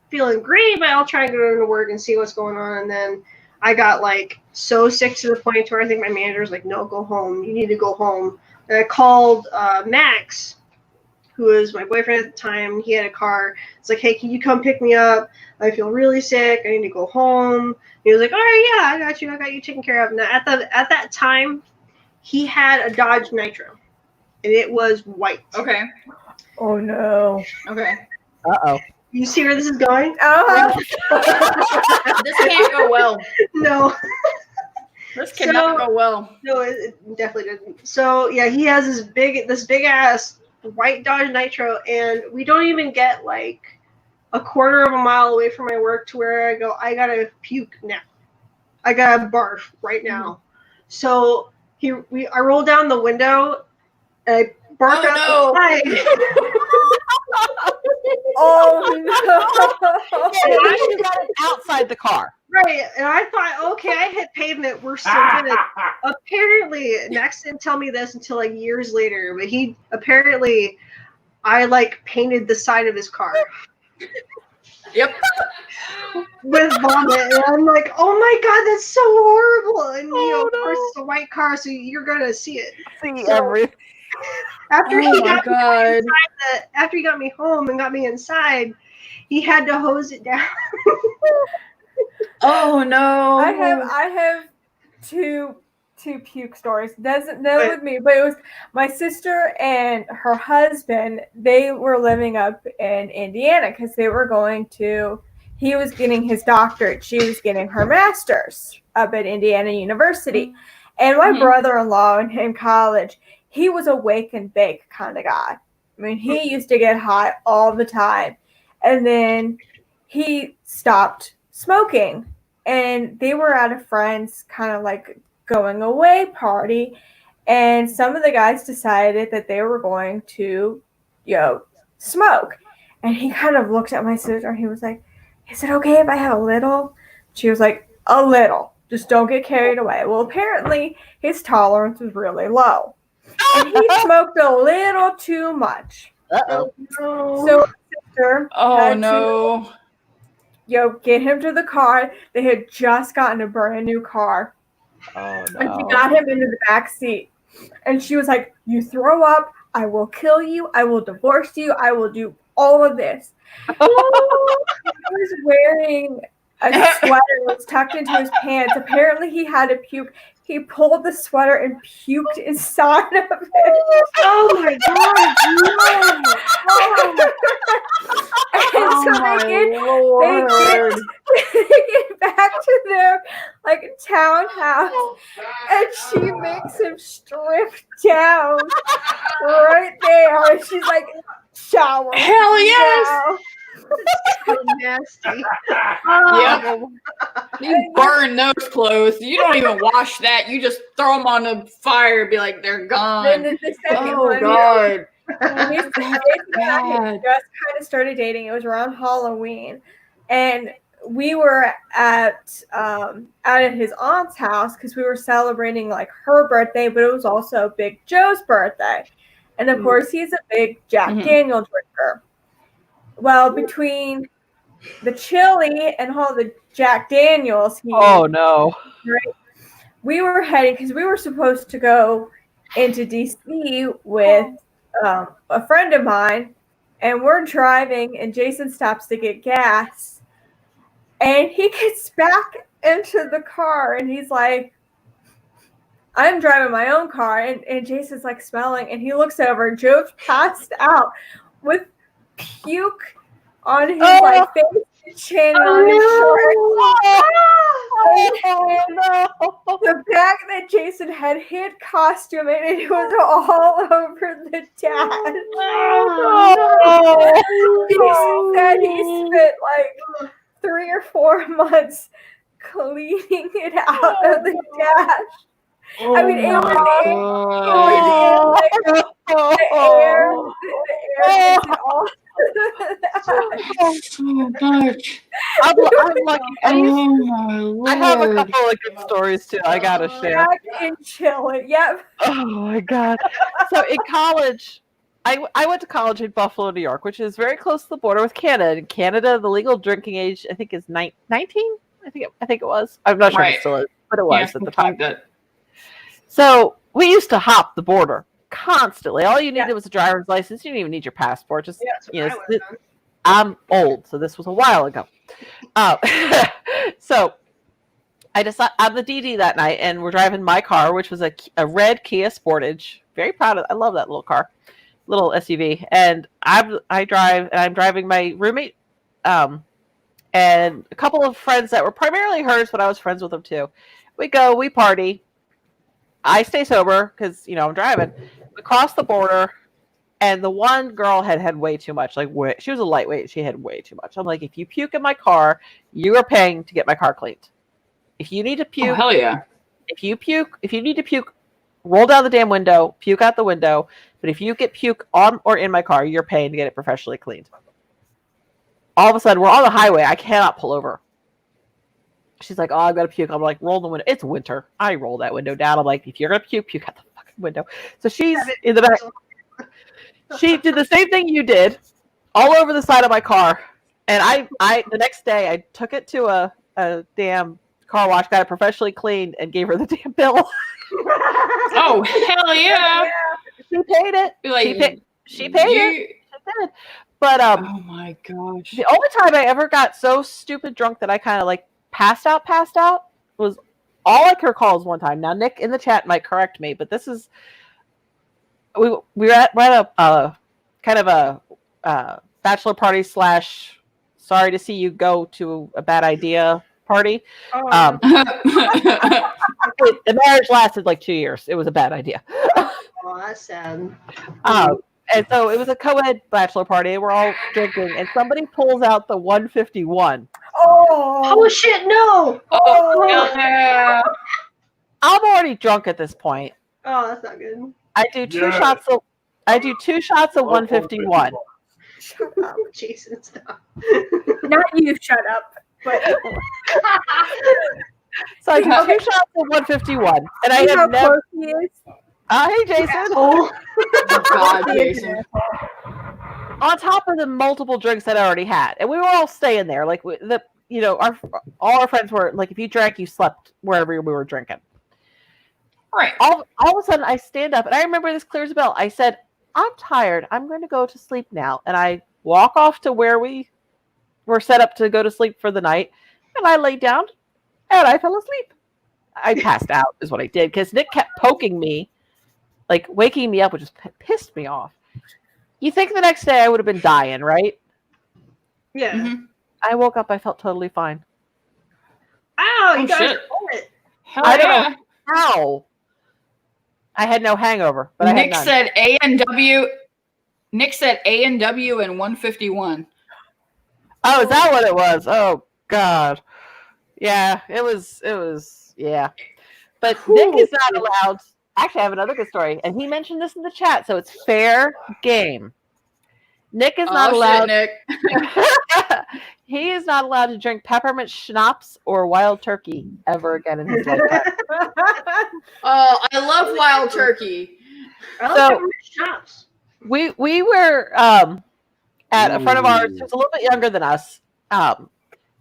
feeling great, but I'll try and go to work and see what's going on. And then I got like so sick to the point where I think my manager was like, no, go home. You need to go home. And I called Max, who was my boyfriend at the time. He had a car. It's like, hey, can you come pick me up? I feel really sick. I need to go home. And he was like, all right, yeah, I got you taken care of. Now at that time, he had a Dodge Nitro, and it was white. Okay. Oh no. Okay. Uh-oh. You see where this is going? Oh. This can't go well. No. This cannot go well. No, it definitely didn't. So yeah, he has this big ass white Dodge Nitro, and we don't even get like a quarter of a mile away from my work to where I go, I gotta puke now. I gotta barf right now. So I rolled down the window and I barked outside. Oh no! You got it outside the car. Right, and I thought, okay, I hit pavement. We're still good. Apparently, Max didn't tell me this until like years later, but I like painted the side of his car. Yep. With vomit, and I'm like, oh my god, that's so horrible. And of course it's a white car, so you're gonna see it. Everything. After he got me home and got me inside, he had to hose it down. Oh no! I have two two puke stories. Doesn't know with me, but it was my sister and her husband. They were living up in Indiana because they were going to. He was getting his doctorate. She was getting her master's up at Indiana University. And my brother-in-law in college, he was a wake and bake kind of guy. I mean, he used to get high all the time. And then he stopped smoking. And they were at a friend's kind of like going away party. And some of the guys decided that they were going to, smoke. And he kind of looked at my sister and he was like, is it okay if I have a little? She was like, a little. Just don't get carried away. Well, apparently his tolerance was really low. And he smoked a little too much. Uh-oh. So my sister had no. to, get him to the car. They had just gotten a brand new car. Oh, no. And she got him into the back seat. And she was like, you throw up, I will kill you, I will divorce you, I will do all of this. He was wearing a sweater that was tucked into his pants. Apparently he had to puke. He pulled the sweater and puked inside of it. Oh my god! No. And so they get back to their townhouse, and she makes him strip down right there. And she's like, shower. Hell yes! So nasty. Yeah. You burn those clothes. You don't even wash that. You just throw them on the fire and be like, they're gone. Then the second Oh, one, God. Jason and I had just kind of started dating. It was around Halloween, and we were out at his aunt's house because we were celebrating her birthday, but it was also Big Joe's birthday, and of course he's a big Jack Daniel drinker. Well, between the chili and all the Jack Daniels, we were heading because we were supposed to go into DC with a friend of mine, and we're driving, and Jason stops to get gas, and he gets back into the car, and he's like, I'm driving my own car, and Jason's smelling, and he looks over, and Joe's passed out with puke on his face and chin and on his shorts. The bag that Jason had hit costume and it was all over the dad. Jason said he spent 3 or 4 months cleaning it out of the dash. I mean, it was in the air and all. Oh, gosh. I'm lucky. Oh, my Lord. I have a couple of good stories, too. I got to share. Jack and chill. Yep. Oh, my God. So in college, I went to college in Buffalo, New York, which is very close to the border with Canada. In Canada, the legal drinking age, I think, is 19. I think it was. I'm not sure if it still is, but it was at the time. So we used to hop the border constantly. All you needed was a driver's license. You didn't even need your passport. Just I'm old, so this was a while ago. So I decided I'm the DD that night, and we're driving my car, which was a red Kia Sportage. Very proud of. I love that little car, little SUV. And I'm driving my roommate, and a couple of friends that were primarily hers, but I was friends with them too. We party. I stay sober because I'm driving. We cross the border, and the one girl had way too much. She was a lightweight. She had way too much. I'm like, if you puke in my car, you are paying to get my car cleaned. If you need to puke, hell yeah. If you need to puke, roll down the damn window, puke out the window. But if you get puke on or in my car, you're paying to get it professionally cleaned. All of a sudden, we're on the highway. I cannot pull over. She's like, oh, I've got to puke. I'm like, roll the window. It's winter. I roll that window down. I'm like, if you're going to puke out the fucking window. So she's in the back. She did the same thing you did all over the side of my car. And I the next day, I took it to a damn car wash, got it professionally cleaned, and gave her the damn bill. Oh, hell yeah. She paid it. She paid it. She did. But oh my gosh. The only time I ever got so stupid drunk that I kind of passed out was all I can recall is one time. Now, Nick in the chat might correct me, but this is we're at a kind of a bachelor party / sorry to see you go to a bad idea party. Oh, The marriage lasted like 2 years. It was a bad idea. that's sad. And so it was a co-ed bachelor party. And we're all drinking, and somebody pulls out the 151. Oh shit! No. Yeah. I'm already drunk at this point. Oh, that's not good. I do two shots of 151. Shut up. Jason, stop. Not you, shut up. But So I do 2 shots of 151, and I you know how have never. close he is? Hey, Jason. Oh, God, Jason. On top of the multiple drinks that I already had, and we were all staying there. Like all our friends were like, if you drank, you slept wherever we were drinking. Right. All of a sudden, I stand up, and I remember this clear as a bell. I said, "I'm tired. I'm going to go to sleep now." And I walk off to where we were set up to go to sleep for the night, and I laid down, and I fell asleep. I passed out, is what I did, because Nick kept poking me, like waking me up, which just pissed me off. You think the next day I would have been dying, right? yeah. Mm-hmm. I woke up, I felt totally fine. Ow! You Oh, guys shit. pulled it. Hell I don't yeah. know how. I had no hangover, but I Nick had none. said A&W. Nick said A&W and 151. Oh, is that what it was? Oh God. Yeah, it was yeah. But Nick is not allowed. Actually, I have another good story, and he mentioned this in the chat, so it's fair game. Nick is not allowed. Shit, Nick. He is not allowed to drink peppermint schnapps or wild turkey ever again in his lifetime. Oh, I love wild turkey. I So- love shops. We were at a friend of ours who's a little bit younger than us.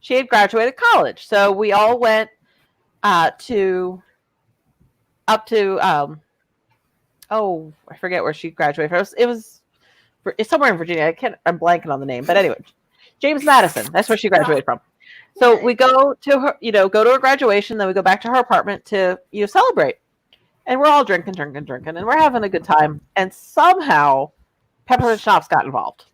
She had graduated college, so we all went up to I forget where she graduated from. It's somewhere in Virginia. I'm blanking on the name, but anyway, James Madison. That's where she graduated from. So we go to her, go to her graduation, then we go back to her apartment to celebrate, and we're all drinking, and we're having a good time. And somehow, peppermint schnapps got involved,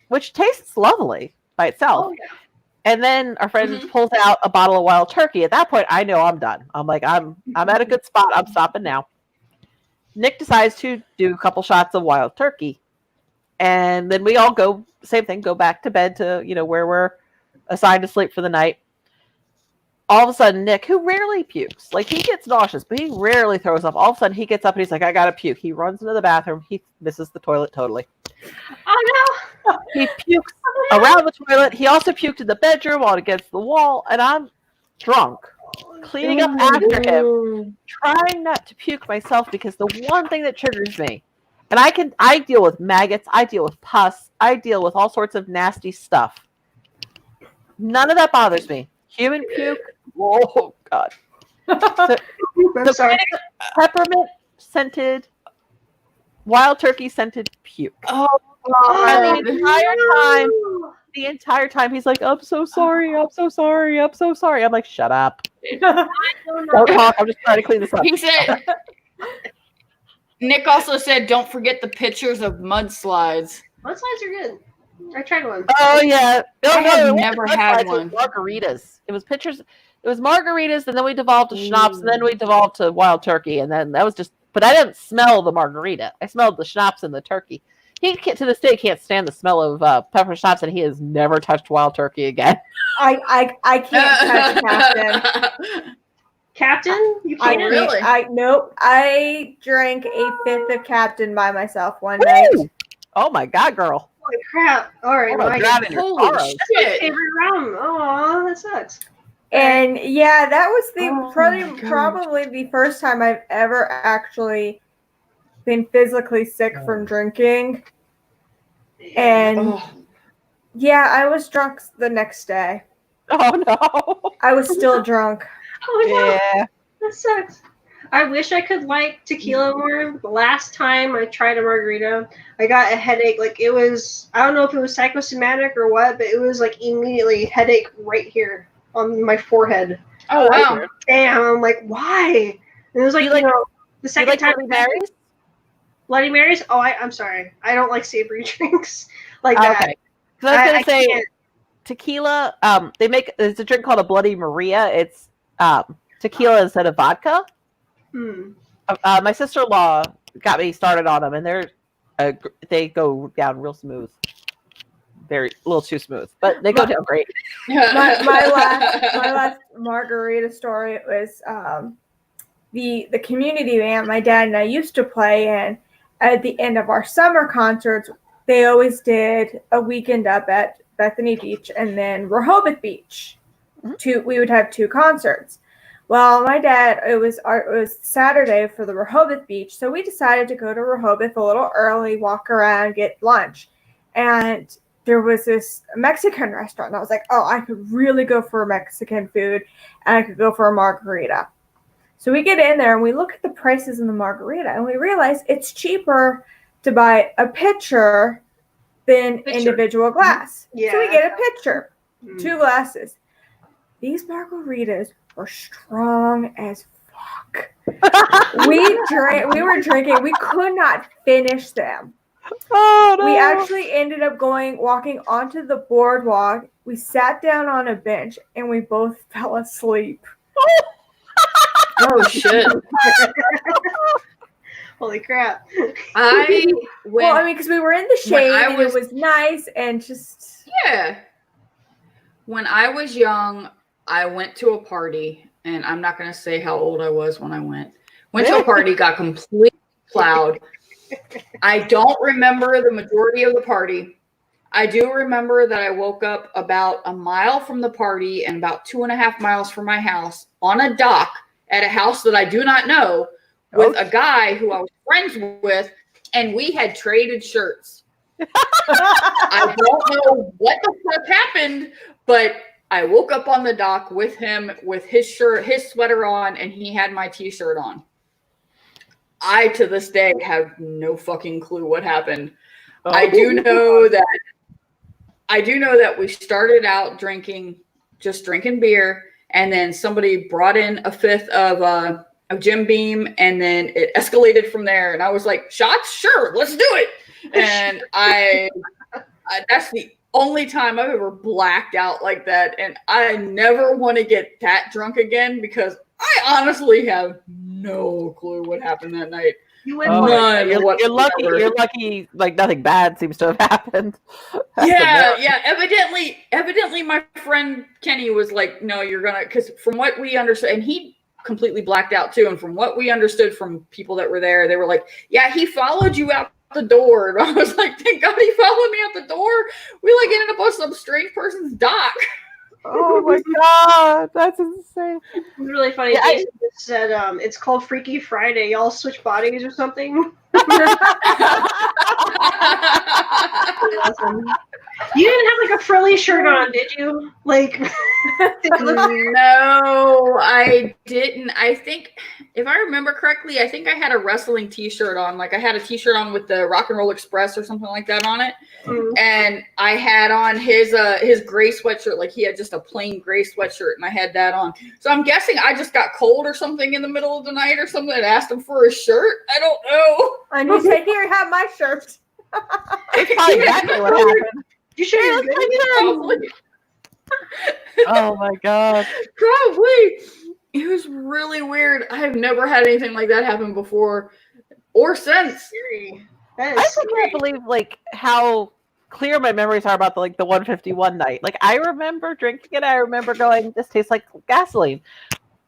which tastes lovely by itself. Oh, yeah. And then our friend pulls out a bottle of wild turkey. At that point, I know I'm done. I'm like, I'm at a good spot. I'm stopping now. Nick decides to do a couple shots of wild turkey. And then we all go, same thing, go back to bed to, where we're assigned to sleep for the night. All of a sudden, Nick, who rarely pukes, like he gets nauseous, but he rarely throws up. All of a sudden, he gets up and he's like, I got to puke. He runs into the bathroom. He misses the toilet totally. Oh no! He pukes around the toilet. He also puked in the bedroom while against the wall. And I'm drunk, cleaning up after him, trying not to puke myself because the one thing that triggers me, and I deal with maggots, I deal with pus, I deal with all sorts of nasty stuff. None of that bothers me. Human puke, oh God. I'm sorry. Peppermint scented, wild turkey scented puke. Oh, And the entire time he's like, I'm so sorry. I'm like, shut up. Don't talk. I'm just trying to clean this up. he said. Nick also said, "Don't forget the pictures of mudslides." Mudslides are good. I tried one. Oh yeah. I have it wasn't never mudslides, had it was one. margaritas. It was pictures. It was margaritas, and then we devolved to schnapps, and then we devolved to wild turkey, and then that was just. But I didn't smell the margarita. I smelled the schnapps and the turkey. He to this day can't stand the smell of pepper schnapps, and he has never touched wild turkey again. I can't touch Captain. Captain? You I can't? Really? Nope. I drank a fifth of Captain by myself one night. Woo! Oh my God, girl! Holy crap. Alright, Oh well, my I God, guess in your Holy sorrows. that's my shit! favorite rum. Oh, that sucks. And yeah, that was the Oh my probably the first time I've ever actually been physically sick from drinking. And Oh, yeah, I was drunk the next day. Oh no! I was still drunk. Oh no, Yeah. that sucks. I wish I could like tequila more. The last time I tried a margarita, I got a headache. Like it was, I don't know if it was psychosomatic or what, but it was like immediately headache right here on my forehead. Oh wow. weird. Damn, I'm like, why? And it was like, You like- the You second like time. Bloody Marys? Bloody Marys? Oh, I'm sorry. I don't like savory drinks like Oh, that. okay. Because I was gonna say can't. tequila. They make there's a drink called a Bloody Maria. It's tequila instead of vodka. My sister-in-law got me started on them, and they go down real smooth. Very a little too smooth, but they go down great. my last margarita story was the community band my dad and I used to play in. At the end of our summer concerts, they always did a weekend up at Bethany Beach and then Rehoboth Beach. We would have 2 concerts. Well, my dad, it was Saturday for the Rehoboth Beach, so we decided to go to Rehoboth a little early, walk around, get lunch, and there was this Mexican restaurant. And I was like, oh, I could really go for Mexican food, and I could go for a margarita. So we get in there and we look at the prices in the margarita, and we realize it's cheaper to buy a pitcher than individual glass. Yeah. So we get a pitcher, 2 glasses. These margaritas were strong as fuck. We were drinking. We could not finish them. Oh no! We actually ended up walking onto the boardwalk. We sat down on a bench and we both fell asleep. Oh shit. Holy crap. Because we were in the shade and it was nice and just. Yeah. When I was young, I went to a party, and I'm not going to say how old I was when I went. Went to a party, got completely plowed. I don't remember the majority of the party. I do remember that I woke up about a mile from the party and about 2.5 miles from my house on a dock at a house that I do not know with a guy who I was friends with, and we had traded shirts. I don't know what the fuck happened, but I woke up on the dock with him with his sweater on, and he had my t-shirt on. I, to this day, have no fucking clue what happened. I do know that we started out drinking beer, and then somebody brought in a 5th of Jim Beam, and then it escalated from there. And I was like, shots? Sure, let's do it. And I that's the only time I've ever blacked out like that. And I never want to get that drunk again because I honestly have no clue what happened that night. You went you're lucky. Like nothing bad seems to have happened. Yeah. Evidently, my friend Kenny was like, "No, you're gonna." Because from what we understood, and he completely blacked out too. And from what we understood from people that were there, they were like, "Yeah, he followed you out the door." And I was like, "Thank God he followed me out the door." We like ended up on some strange person's dock. Oh my god, that's insane. It was really funny. Yeah, Jason said it's called Freaky Friday. Y'all switch bodies or something. Awesome. You didn't have like a frilly shirt on, did you? Like, no, I didn't. I think, if I remember correctly, I think I had a wrestling t-shirt on. Like I had a t-shirt on with the Rock and Roll Express or something like that on it. And I had on his gray sweatshirt. Like he had just a plain gray sweatshirt, and I had that on. So I'm guessing I just got cold or something in the middle of the night or something and asked him for a shirt. I don't know. And he said, "Here, have my shirt." It's probably exactly what happened. you should have Probably. Oh my god. Probably. It was really weird. I have never had anything like that happen before or since. scary. That I is still can't believe like how clear my memories are about the 151 night. Like I remember drinking it. I remember going, this tastes like gasoline.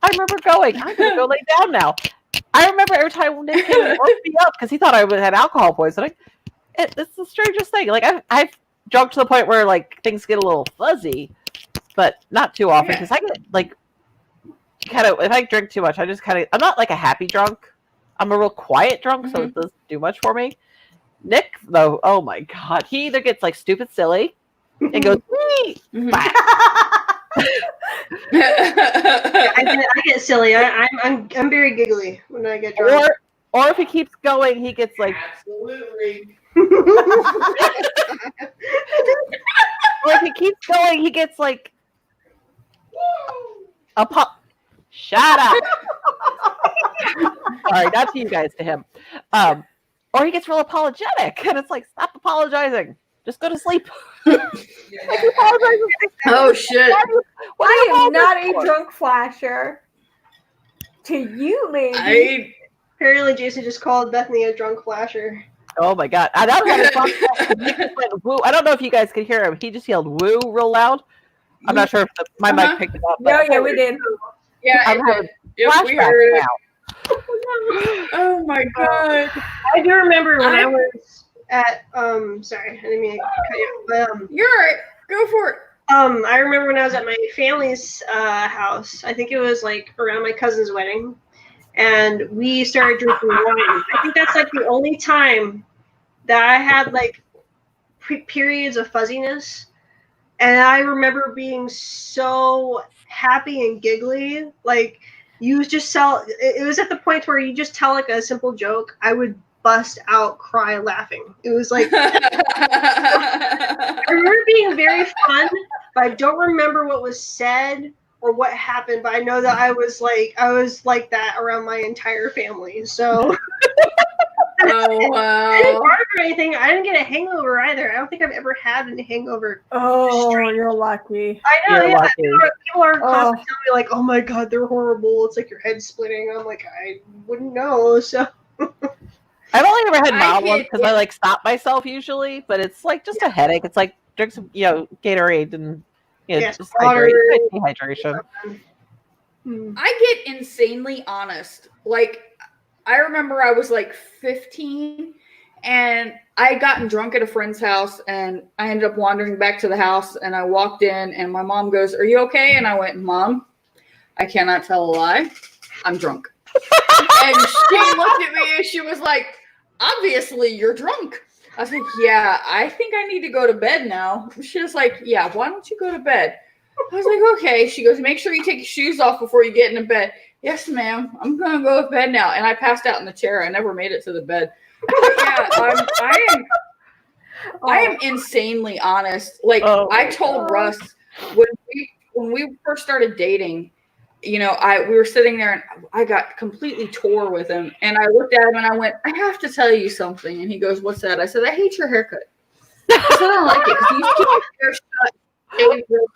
I remember going, I'm gonna go lay down now. I remember every time Nick came and woke me up because he thought I had alcohol poisoning. It's the strangest thing. Like I've drunk to the point where like things get a little fuzzy, but not too often because I get like kind of if I drink too much, I just kind of I'm not like a happy drunk. I'm a real quiet drunk, so it doesn't do much for me. Nick, though, oh my god, he either gets like stupid silly and goes, I get silly. I'm very giggly when I get drunk. or if he keeps going, he gets like Absolutely. or if he keeps going, he gets like a pop. shut up. Sorry, not to you guys, to him. Or he gets real apologetic, and it's like, stop apologizing. Just go to sleep. Oh shit! I am not a drunk flasher. To you, lady. Apparently, Jason just called Bethany a drunk flasher. Oh my god! I don't have a woo. I don't know if you guys could hear him. He just yelled "woo" real loud. I'm not sure if my mic picked it up. No, yeah, we did. Yeah, I'm having we heard it. now. Oh my god! I do remember when I was at sorry, I didn't mean to cut you. You're right. Go for it. I remember when I was at my family's house. I think it was like around my cousin's wedding, and we started drinking wine. I think that's like the only time that I had like periods of fuzziness, and I remember being so happy and giggly. Like you just tell. It was at the point where you just tell like a simple joke, I would bust out, cry laughing. It was like I remember being very fun, but I don't remember what was said or what happened. But I know that I was like that around my entire family. So oh wow! I didn't barf or anything. I didn't get a hangover either. I don't think I've ever had a hangover. Oh, you're lucky. I know. You're Yeah, lucky. people are constantly telling me like, "Oh my god, they're horrible. It's like your head's splitting." I'm like, I wouldn't know. So. I've only ever had mild I ones get- because I like stop myself usually, but it's like just a headache. It's like drink some, Gatorade and Yes, just water. hydration. I get insanely honest. Like, I remember I was like 15 and I had gotten drunk at a friend's house and I ended up wandering back to the house and I walked in and my mom goes, "Are you okay?" And I went, "Mom, I cannot tell a lie. I'm drunk." And she looked at me and she was like, "Obviously you're drunk." I was like, "Yeah, I think I need to go to bed now." She was like, "Yeah, why don't you go to bed?" I was like, "Okay." She goes, "Make sure you take your shoes off before you get into bed." "Yes, ma'am. I'm gonna go to bed now." And I passed out in the chair. I never made it to the bed. But yeah, I am insanely honest. Like I told Russ when we first started dating, we were sitting there and I got completely tore with him. And I looked at him and I went, "I have to tell you something." And he goes, "What's that?" I said, "I hate your haircut." I said, "I don't like it because you keep your hair shut,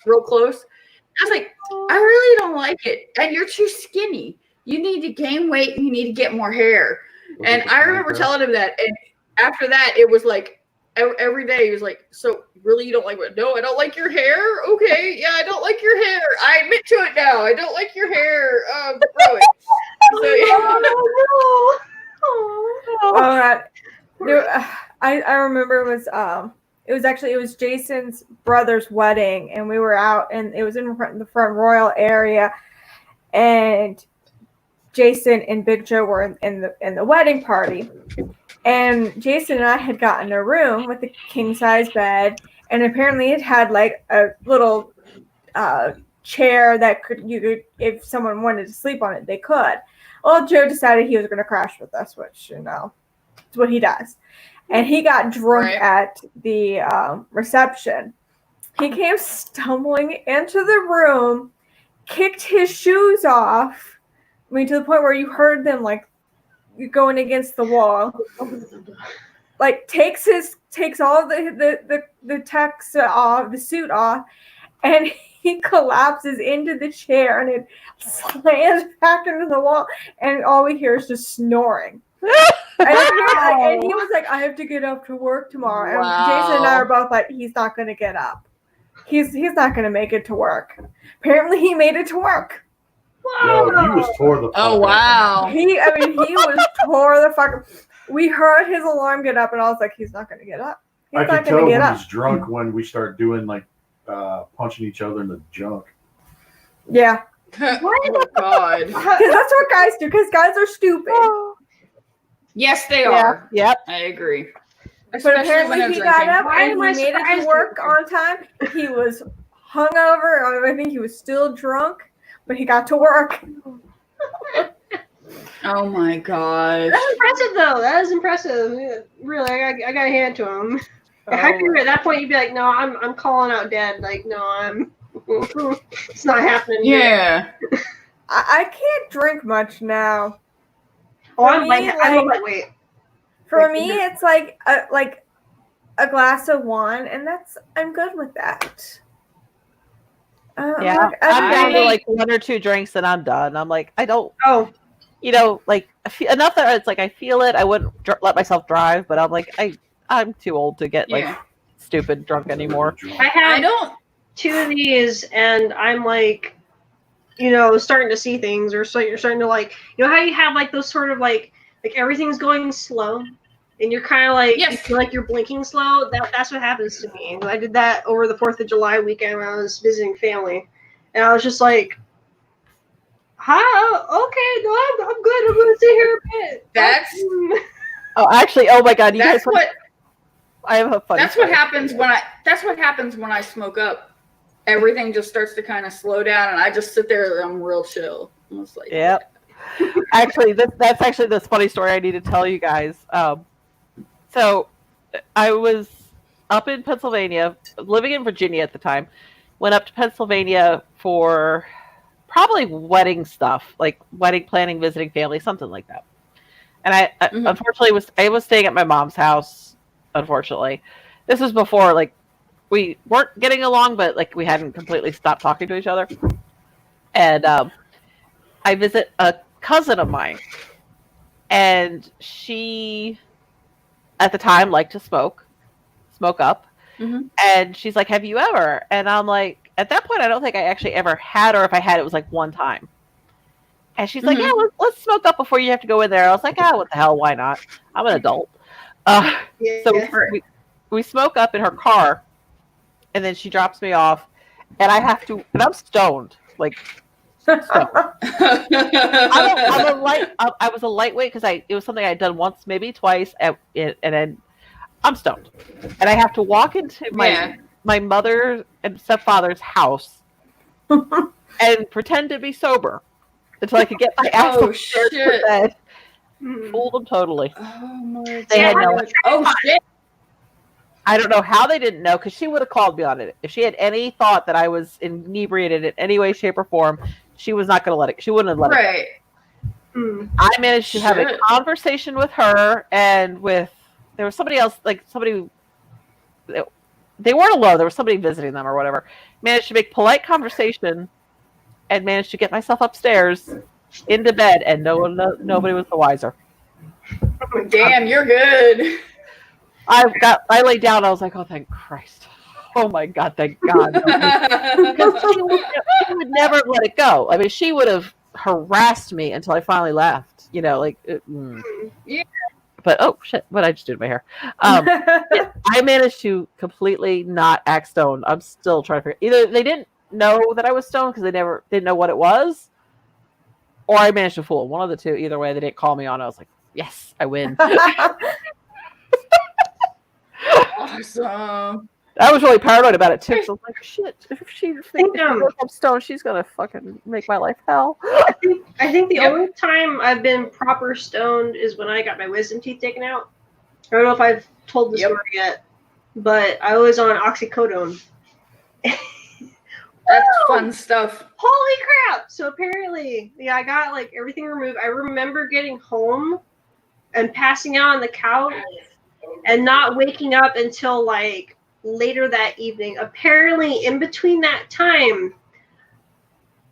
real close." I was like, "I really don't like it. And you're too skinny. You need to gain weight and you need to get more hair." And I remember telling him that. And after that, it was like every day he was like, "So really you don't like what?" "No, I don't like your hair." "Okay, yeah, I don't like your hair. I admit to it now. I don't like your hair. Grow it." So, I remember it was Jason's brother's wedding, and we were out, and it was in the front royal area, and Jason and Big Joe were in the wedding party, and Jason and I had gotten a room with a king size bed, and apparently it had like a little chair that you could, if someone wanted to sleep on it, they could. Well, Joe decided he was going to crash with us, which it's what he does, and he got drunk at the reception. He came stumbling into the room, kicked his shoes off. I mean, to the point where you heard them like going against the wall. Like takes all the tux off, the suit off, and he collapses into the chair and it slams back into the wall, and all we hear is just snoring. And he was like, "I have to get up to work tomorrow." Wow. And Jason and I are both like, "He's not going to get up. He's not going to make it to work." Apparently, he made it to work. Yo, he was tore the fuck oh up. wow. He was tore the fuck. We heard his alarm get up, and I was like, "He's not going to get up. He's I not could going tell to get when up." he's drunk when we start doing like punching each other in the junk. Yeah, Oh god. because that's what guys do. Because guys are stupid. Yes, they Yeah. are. Yep. I agree. But Especially apparently when he they're got drinking. up Why and am he I made it surprised to work with on time. He was hungover. I think he was still drunk, but he got to work. Oh my gosh. That's impressive, though. That is impressive. Yeah, really, I got to hand it to him. I figured at that point you'd be like, "No, I'm calling out dead." Like, no, it's not happening. Yeah. I can't drink much now. Oh, For I'm me, I'm a lightweight. For Like, me, you're- it's like a glass of wine, and I'm good with that. Yeah, I'm I'm down to really- like 1 or 2 drinks and I'm done. I'm like, I don't, Oh, like enough that it's like I feel it. I wouldn't let myself drive, but I'm like, I'm too old to get like Yeah. stupid drunk anymore. I have I don't. 2 of these, and I'm like, starting to see things, or so you're starting to like, how you have like those sort of like everything's going slow, and you're kind of like, Yes. you feel like you're blinking slow. That's what happens to me. I did that over the 4th of July weekend when I was visiting family, and I was just like, "Hi, okay, no, I'm good. I'm gonna sit here a bit." That's Oh, actually, oh my god, you that's guys! what I have a funny. that's what story. happens when I. That's what happens when I smoke up. Everything just starts to kind of slow down, and I just sit there. I'm real chill. I'm just like, Yep. Actually, that's actually this funny story I need to tell you guys. So I was up in Pennsylvania, living in Virginia at the time. Went up to Pennsylvania for probably wedding stuff, like wedding planning, visiting family, something like that. And I unfortunately was staying at my mom's house. Unfortunately, this was before like we weren't getting along, but like we hadn't completely stopped talking to each other. And I visit a cousin of mine, and she at the time liked to smoke up. Mhm. And she's like, "Have you ever?" And I'm like, at that point, I don't think I actually ever had, or if I had, it was like one time. And she's like, "Yeah, let's smoke up before you have to go in there." I was like, "Ah, what the hell? Why not? I'm an adult." Yeah. So we smoke up in her car, and then she drops me off, and I have to, and I'm stoned, like stoned. I was a lightweight because it was something I had done once, maybe twice, and then I'm stoned, and I have to walk into my mother and stepfather's house and pretend to be sober until I could get my ass upstairs to bed. Fooled them totally. Oh my They had no. God. Oh shit! I don't know how they didn't know, because she would have called me on it. If she had any thought that I was inebriated in any way, shape, or form, she was not going to let it. She wouldn't have let it. Mm. I managed to have a conversation with her, and there was somebody else, like somebody. They weren't alone. There was somebody visiting them or whatever. Managed to make polite conversation, and managed to get myself upstairs into bed, and nobody was the wiser. Damn, you're good. I laid down. I was like, "Oh, thank Christ! Oh my God, thank God!" Because she would never let it go. I mean, she would have harassed me until I finally left. Yeah. But oh shit! What I just did to my hair. I managed to completely not act stoned. I'm still trying to figure. Either they didn't know that I was stoned because they didn't know what it was, or I managed to fool them. One of the two. Either way, they didn't call me on. I was like, "Yes, I win." Awesome. I was really paranoid about it too. So I was like, "Shit! If she thinks I'm stoned, she's gonna fucking make my life hell." I think the only time I've been proper stoned is when I got my wisdom teeth taken out. I don't know if I've told the story yet, but I was on oxycodone. That's fun stuff. Holy crap! So apparently, I got like everything removed. I remember getting home and passing out on the couch and not waking up until like later that evening. Apparently, in between that time,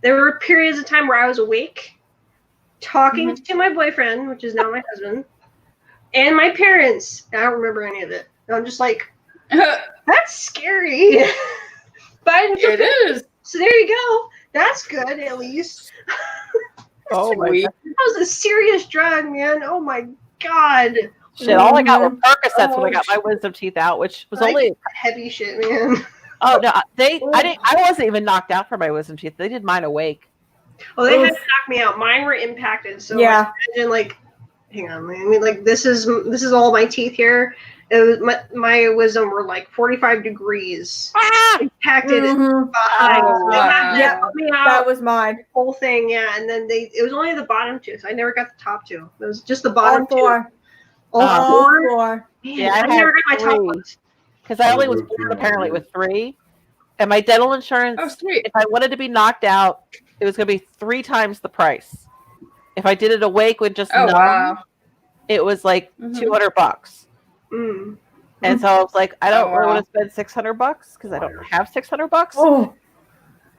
there were periods of time where I was awake, talking to my boyfriend, which is now my husband, and my parents. I don't remember any of it. I'm just like, that's scary. But It is. So there you go. That's good, at least. Oh my God. That was a serious drug, man. Oh my God. Shit, all I got were Percocets when I got my wisdom teeth out, which was only heavy shit, man. Oh no, I wasn't even knocked out for my wisdom teeth. They did mine awake. Oh, they had to knock me out. Mine were impacted. So yeah. Imagine like, hang on, man. I mean, like this is all my teeth here. It was my wisdom were like 45 degrees impacted. Mhm. Yeah, that was mine. Whole thing, yeah. And then it was only the bottom two. So I never got the top two. It was just the bottom All two. All four. Man, Yeah, I never got my top one. Because I only was born apparently with 3. And my dental insurance, Oh, sweet. if I wanted to be knocked out, it was going to be 3 times the price. If I did it awake with just Oh, numb, wow. it was like Mhm. $200. Mm. And so I was like, I don't Oh, really wow. want to spend $600 because I don't have $600. Oh,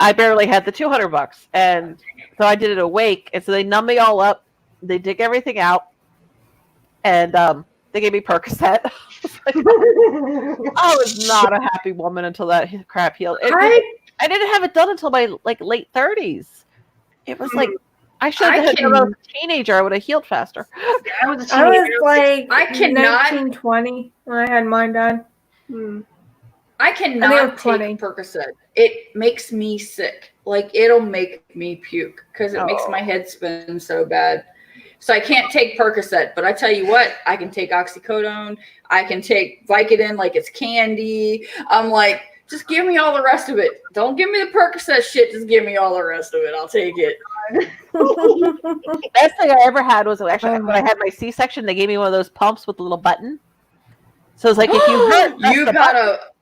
I barely had the $200, and so I did it awake. And so they numb me all up, they dig everything out, and they gave me Percocet. I was not a happy woman until that crap healed. I didn't have it done until my like late 30s. It was like I should have done it as a teenager. I would have healed faster. I was a I teenager. was like I cannot- 1920 when I had mine done. Mm. I cannot was take 20. Percocet. It makes me sick. Like, it'll make me puke because it makes Oh. my head spin so bad. So I can't take Percocet, but I tell you what, I can take oxycodone. I can take Vicodin like it's candy. I'm like, just give me all the rest of it. Don't give me the Percocet shit. Just give me all the rest of it. I'll take it. The best thing I ever had was actually when I had my C-section. They gave me one of those pumps with a little button. So it's like if you hurt, You got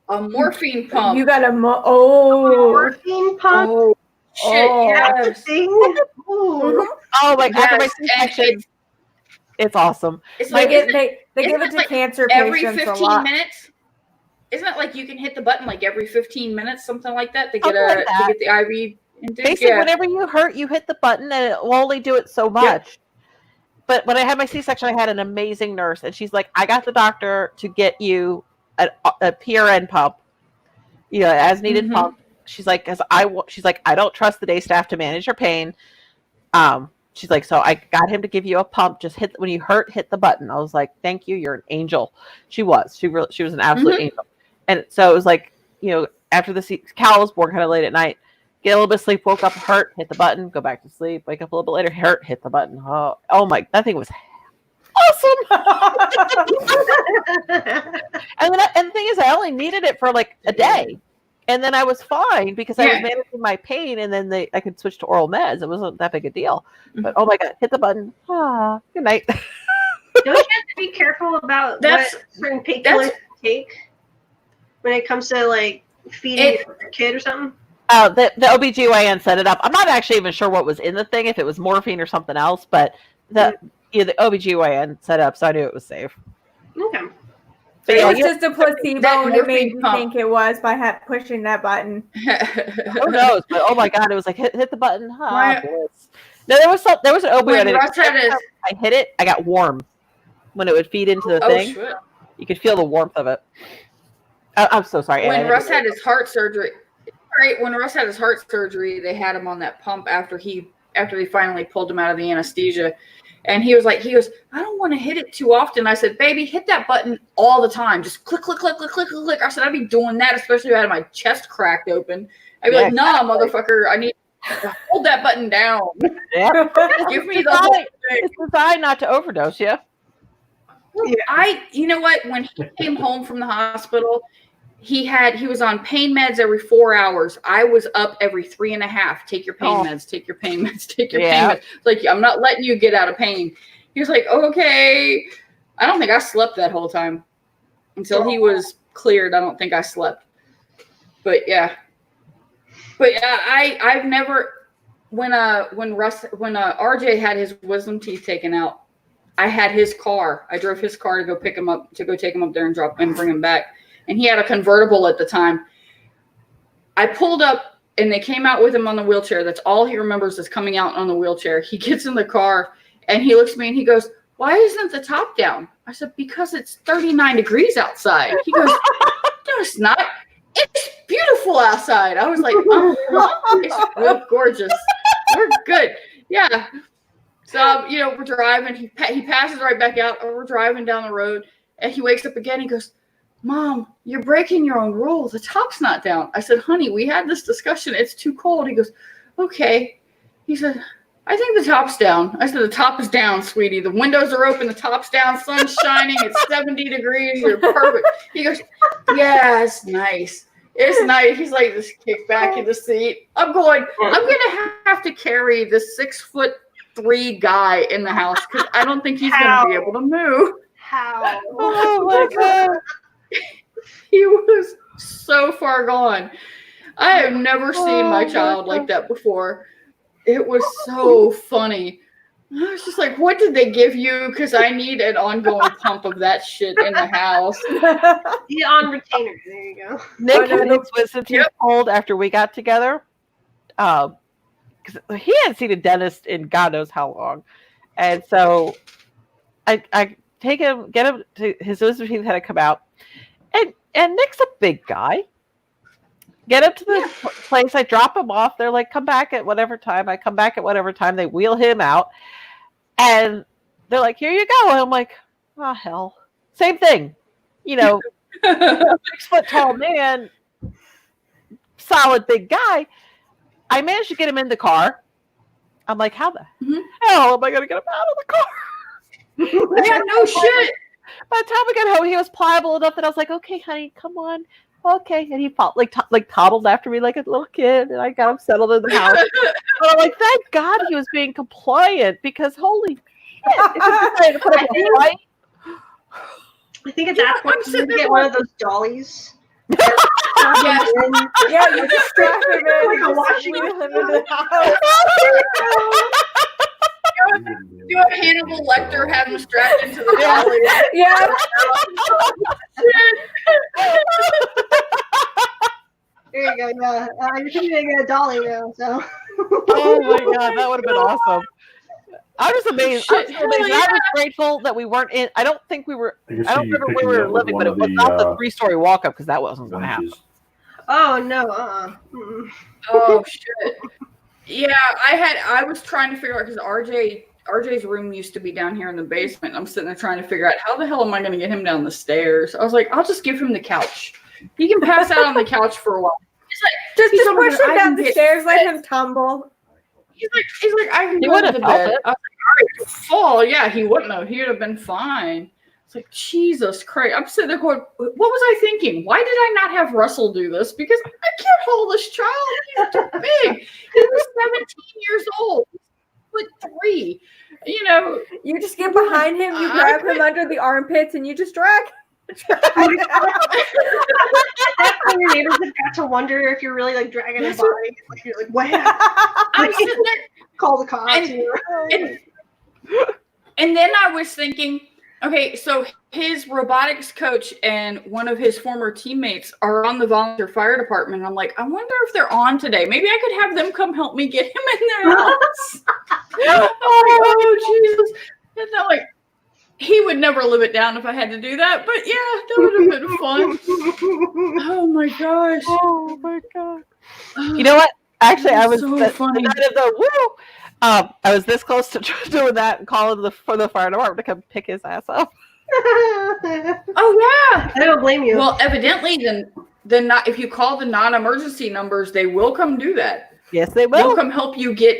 a morphine pump. You got a Morphine pump. Oh shit! Oh. That's a Yes. thing. Ooh. oh like after my Yes, and C-section, it's awesome. It's They like give, isn't they isn't give it it to like cancer every patients a 15 lot. minutes. Isn't it like you can hit the button like every 15 minutes, something like that, to get Something like that. to get the IV intake? Basically, Yeah. whenever you hurt, you hit the button, and it will only do it so much. But when I had my C-section, I had an amazing nurse, and she's like, "I got the doctor to get you a PRN pump, as needed Mhm. pump." She's like, she's like, I don't trust the day staff to manage your pain. She's like, so I got him to give you a pump. Just when you hurt, hit the button. I was like, thank you, you're an angel. She was an absolute angel. And so it was like, after Cal was born kind of late at night, get a little bit of sleep, woke up, hurt, hit the button, go back to sleep, wake up a little bit later, hurt, hit the button. Oh my, that thing was awesome. and the thing is, I only needed it for like a day. And then I was fine because I was managing my pain, and then I could switch to oral meds. It wasn't that big a deal. But oh my god, hit the button. Good night. Don't you have to be careful about what certain painkillers take when it comes to like feeding your kid or something? The OBGYN set it up. I'm not actually even sure what was in the thing, if it was morphine or something else, but the OBGYN set it up, so I knew it was safe. Okay. It was just a placebo, that and it made morphine you pump. think it was by pushing that button. Who knows? But oh my god, it was like hit the button. My- Bliss. No, there was an opioid. When Russ had his, I hit it. I got warm when it would feed into the thing. shit. You could feel the warmth of it. I'm so sorry. When Russ had his heart surgery, right? When Russ had his heart surgery, they had him on that pump after they finally pulled him out of the anesthesia. And he goes, I don't want to hit it too often. I said, baby, hit that button all the time. Just click, click, click, click, click, click. I said, I'd be doing that, especially if I had my chest cracked open. I'd be like, nah, motherfucker, I need to hold that button down. Yeah. Give me the whole thing. It's designed not to overdose you. You know what? When he came home from the hospital, he was on pain meds every 4 hours. I was up every 3.5. Take your pain meds, take your pain meds, take your pain meds. It's like, I'm not letting you get out of pain. He was like, okay. I don't think I slept that whole time until he was cleared. I don't think I slept. But yeah. But I've never, when RJ had his wisdom teeth taken out, I had his car. I drove his car to go pick him up, to go take him up there and bring him back. And he had a convertible at the time. I pulled up and they came out with him on the wheelchair. That's all he remembers is coming out on the wheelchair. He gets in the car and he looks at me and he goes, why isn't the top down? I said, because it's 39 degrees outside. He goes, no, it's not. It's beautiful outside. I was like, it's gorgeous. We're good. Yeah. So, we're driving. He passes right back out. Or we're driving down the road and he wakes up again. He goes, Mom, you're breaking your own rule. The top's not down. I said, honey, we had this discussion. It's too cold. He goes, okay. He said, I think the top's down. I said, the top is down, sweetie. The windows are open. The top's down. Sun's shining. It's 70 degrees. You're perfect. He goes, yeah, it's nice. It's nice. He's like, just kick back in the seat. I'm going to have to carry this 6'3" guy in the house because I don't think he's going to be able to move. How? Oh my god. He was so far gone. I have never seen my child like that before. It was so funny. I was just like, what did they give you? Because I need an ongoing pump of that shit in the house. The on retainer. There you go. Nick no, was since he told after we got together, because he hadn't seen a dentist in God knows how long, and so I take him, get him to his wisdom teeth had to come out, and Nick's a big guy. Get him to the place. I drop him off. They're like, come back at whatever time. I come back at whatever time. They wheel him out. And they're like, here you go. And I'm like, oh, hell. Same thing. 6-foot tall man, solid big guy. I managed to get him in the car. I'm like, how the hell am I going to get him out of the car? Yeah, no shit. By the time we got home, he was pliable enough that I was like, okay, honey, come on. Okay, and he toddled after me like a little kid, and I got him settled in the house. But I'm like, thank God he was being compliant, because holy shit, if I think at that point you need to get one of those dollies. Yes. Yeah, you just strap him in Like a and washing wheel him into the house. Do a Hannibal Lecter, have him strapped into the dolly. Yeah. There you go. Yeah, you're thinking to get a dolly now. So. Oh my God, that would have been awesome. I was amazed. Shit, I was grateful that we weren't in. I don't think we were. I don't remember where we were living, but it was not the 3-story walk up, because that wasn't going to happen. Oh no. Oh shit. Yeah, I was trying to figure out, because RJ's room used to be down here in the basement. I'm sitting there trying to figure out how the hell am I going to get him down the stairs. I was like, I'll just give him the couch. He can pass out on the couch for a while. Just over push there, him I down can the get stairs, let fed. him tumble. He's like, I can He go would to have the felt bed. it. I was like, all right, fall. Yeah, he wouldn't have. He would have been fine. It's like, Jesus Christ. I'm sitting there going, what was I thinking? Why did I not have Russell do this? Because I can't hold this child. He's too big. He was 17 years old. He's 3. You just get behind him, you grab him under the armpits, and you just drag. That's when your neighbors have got to wonder if you're really like dragging a body. Like you're like, what happened? I'm sitting there. Call the cops. And then I was thinking, okay, so his robotics coach and one of his former teammates are on the volunteer fire department. I'm like, I wonder if they're on today. Maybe I could have them come help me get him in their house. Oh, Jesus. And I'm like, he would never live it down if I had to do that. But yeah, that would have been fun. Oh my gosh. Oh my God. You know what? Actually, I was so the funny. night of the woo. I was this close to doing that and calling for the fire department to come pick his ass up. Oh yeah. I don't blame you. Well, evidently, then not, if you call the non-emergency numbers, they will come do that. Yes, they They'll will. come help you get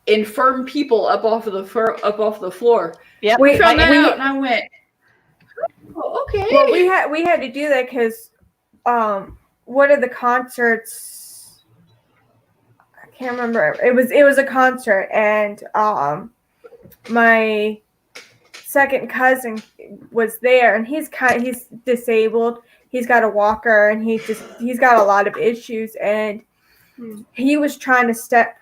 infirm people up off the floor. Yep. We found that out, and I went, oh, okay. Well, we had to do that because one of the concerts, I can't remember. It was a concert, and my second cousin was there, and he's disabled. He's got a walker, and he's got a lot of issues, and he was trying to step.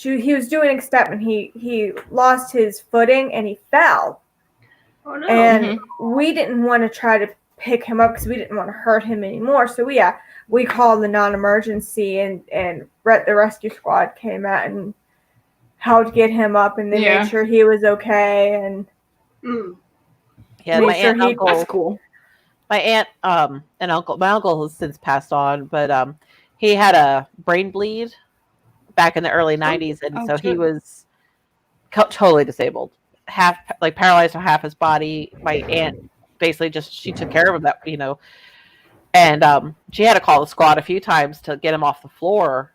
He was doing a step, and he lost his footing, and he fell. Oh no. And we didn't want to try to pick him up because we didn't want to hurt him anymore. So we called the non-emergency, and the rescue squad came out and helped get him up, and they made sure he was okay. And yeah, my aunt and uncle. That's cool. My aunt and uncle. My uncle has since passed on, but he had a brain bleed back in the early 90s, and so he was totally disabled, half like paralyzed on half his body. My aunt basically she took care of him, that and she had to call the squad a few times to get him off the floor,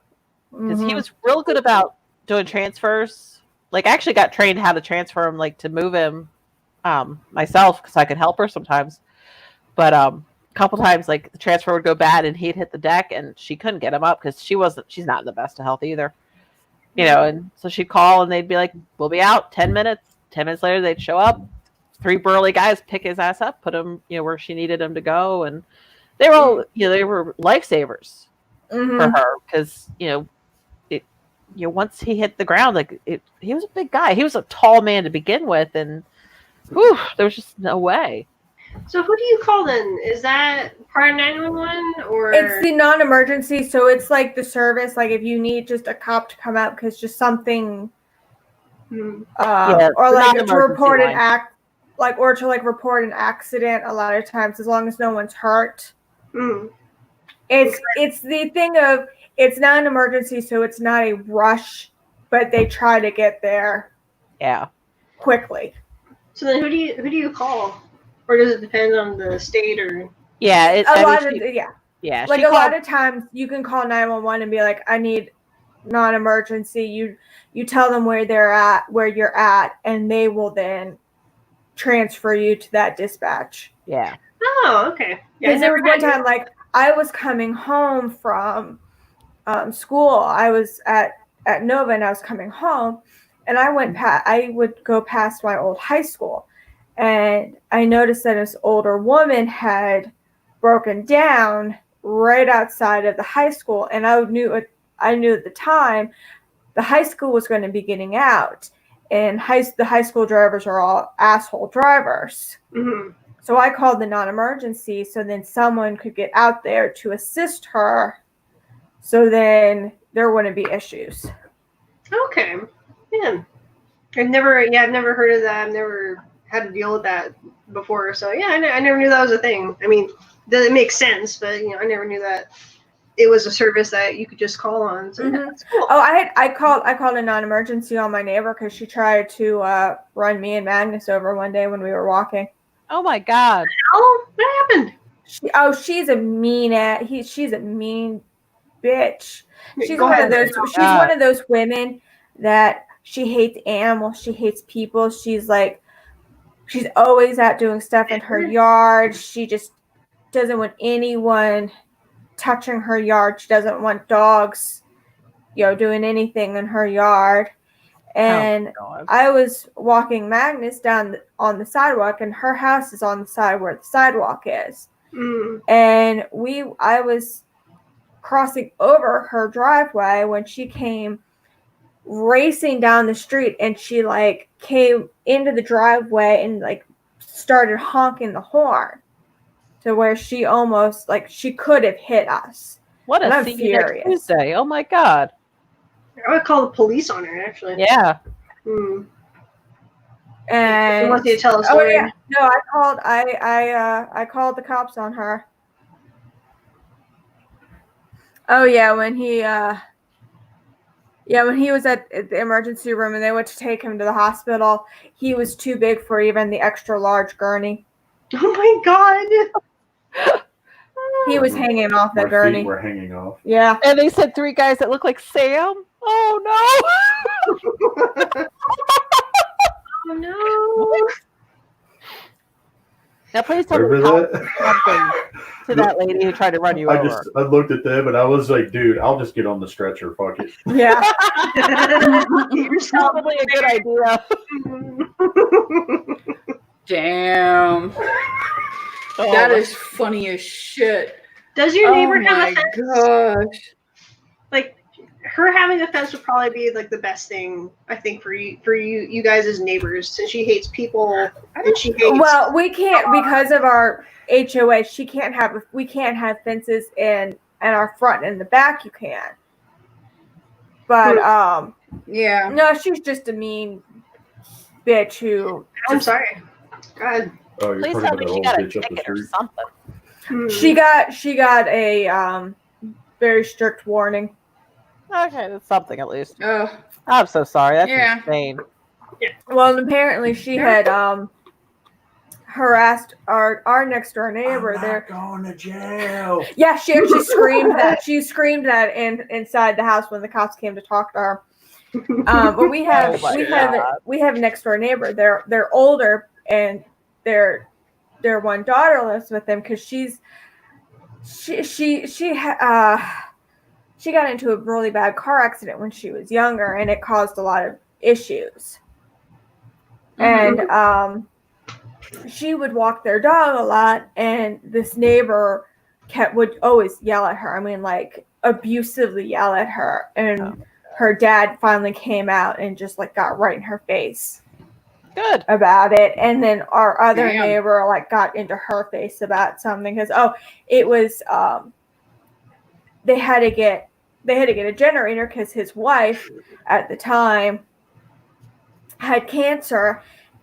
because he was real good about doing transfers. Like, I actually got trained how to transfer him, like to move him myself, because I could help her sometimes. But a couple times, like, the transfer would go bad and he'd hit the deck and she couldn't get him up because she's not in the best of health either. And so she'd call and they'd be like, we'll be out 10 minutes. 10 minutes later, they'd show up. 3 burly guys pick his ass up, put him, where she needed him to go. And they were all, they were lifesavers for her, because, once he hit the ground, like he was a big guy. He was a tall man to begin with, and whew, there was just no way. So who do you call then? Is that part of 911 or? It's the non-emergency, so it's like the service. Like if you need just a cop to come out because just something, or like to report an act, like or to like report an accident. A lot of times, as long as no one's hurt. It's the thing of it's not an emergency, so it's not a rush, but they try to get there. Yeah. Quickly. So then, who do you call, or does it depend on the state or? Yeah, yeah. Like a lot of times, you can call 911 and be like, "I need non-emergency." You tell them where you're at, and they will then transfer you to that dispatch. Yeah. Oh, okay. Yeah, there was one time, like I was coming home from school. I was at Nova, and I was coming home, and I would go past my old high school, and I noticed that this older woman had broken down right outside of the high school, and I knew at the time the high school was going to be getting out, and the high school drivers are all asshole drivers. So I called the non-emergency so then someone could get out there to assist her, so then there wouldn't be issues. Okay. Yeah. I've never heard of that. I've never had to deal with that before. So yeah, I never knew that was a thing. I mean, it makes sense, but I never knew that it was a service that you could just call on. So yeah, that's cool. Oh, I called a non-emergency on my neighbor because she tried to run me and Magnus over one day when we were walking. Oh my God! Oh, what happened? She's a mean she's a mean bitch. She's Go one ahead. of those. She's one of those women that she hates animals. She hates people. She's always out doing stuff in her yard. She just doesn't want anyone touching her yard. She doesn't want dogs, doing anything in her yard. And I was walking Magnus down on the sidewalk, and her house is on the side where the sidewalk is. And I was crossing over her driveway when she came racing down the street, and she came into the driveway and started honking the horn to where she almost she could have hit us. What a furious Tuesday! Oh my God! I would call the police on her, actually. Yeah. And want you to tell us. Oh yeah, no, I called the cops on her. Oh yeah, when he was at the emergency room and they went to take him to the hospital, he was too big for even the extra large gurney. Oh my God! He was hanging off that gurney. Feet were hanging off. Yeah. And they said 3 guys that look like Sam. Oh no! Oh no! Now please tell me something to that lady who tried to run you over. I looked at them and I was like, dude, I'll just get on the stretcher. Fuck it. Yeah. Probably a good idea. Damn. That is funny as shit. Does your neighbor have a fence? Gosh. Her having a fence would probably be the best thing, I think, for you guys as neighbors, since she hates people and she hates. Well, we can't because of our HOA. We can't have fences in our front and the back. You can, but yeah. No, she's just a mean bitch who. I'm sorry. God. Oh, you're Please talking tell about me the she old got a bitch up the ticket or street. something. She got a very strict warning. Okay, that's something at least. Oh. I'm so sorry. That's insane. Well, and apparently she had harassed our next door neighbor. They're going to jail. Yeah, she actually screamed that. She screamed that inside the house when the cops came to talk to her. But we have next door neighbor. They're older, and their one daughter lives with them because she got into a really bad car accident when she was younger, and it caused a lot of issues. And she would walk their dog a lot, and this neighbor would always yell at her. I mean, abusively yell at her. And her dad finally came out and just like got right in her face Good. about it. And then our other Damn. neighbor like got into her face about something because it was they had to get a generator because his wife at the time had cancer,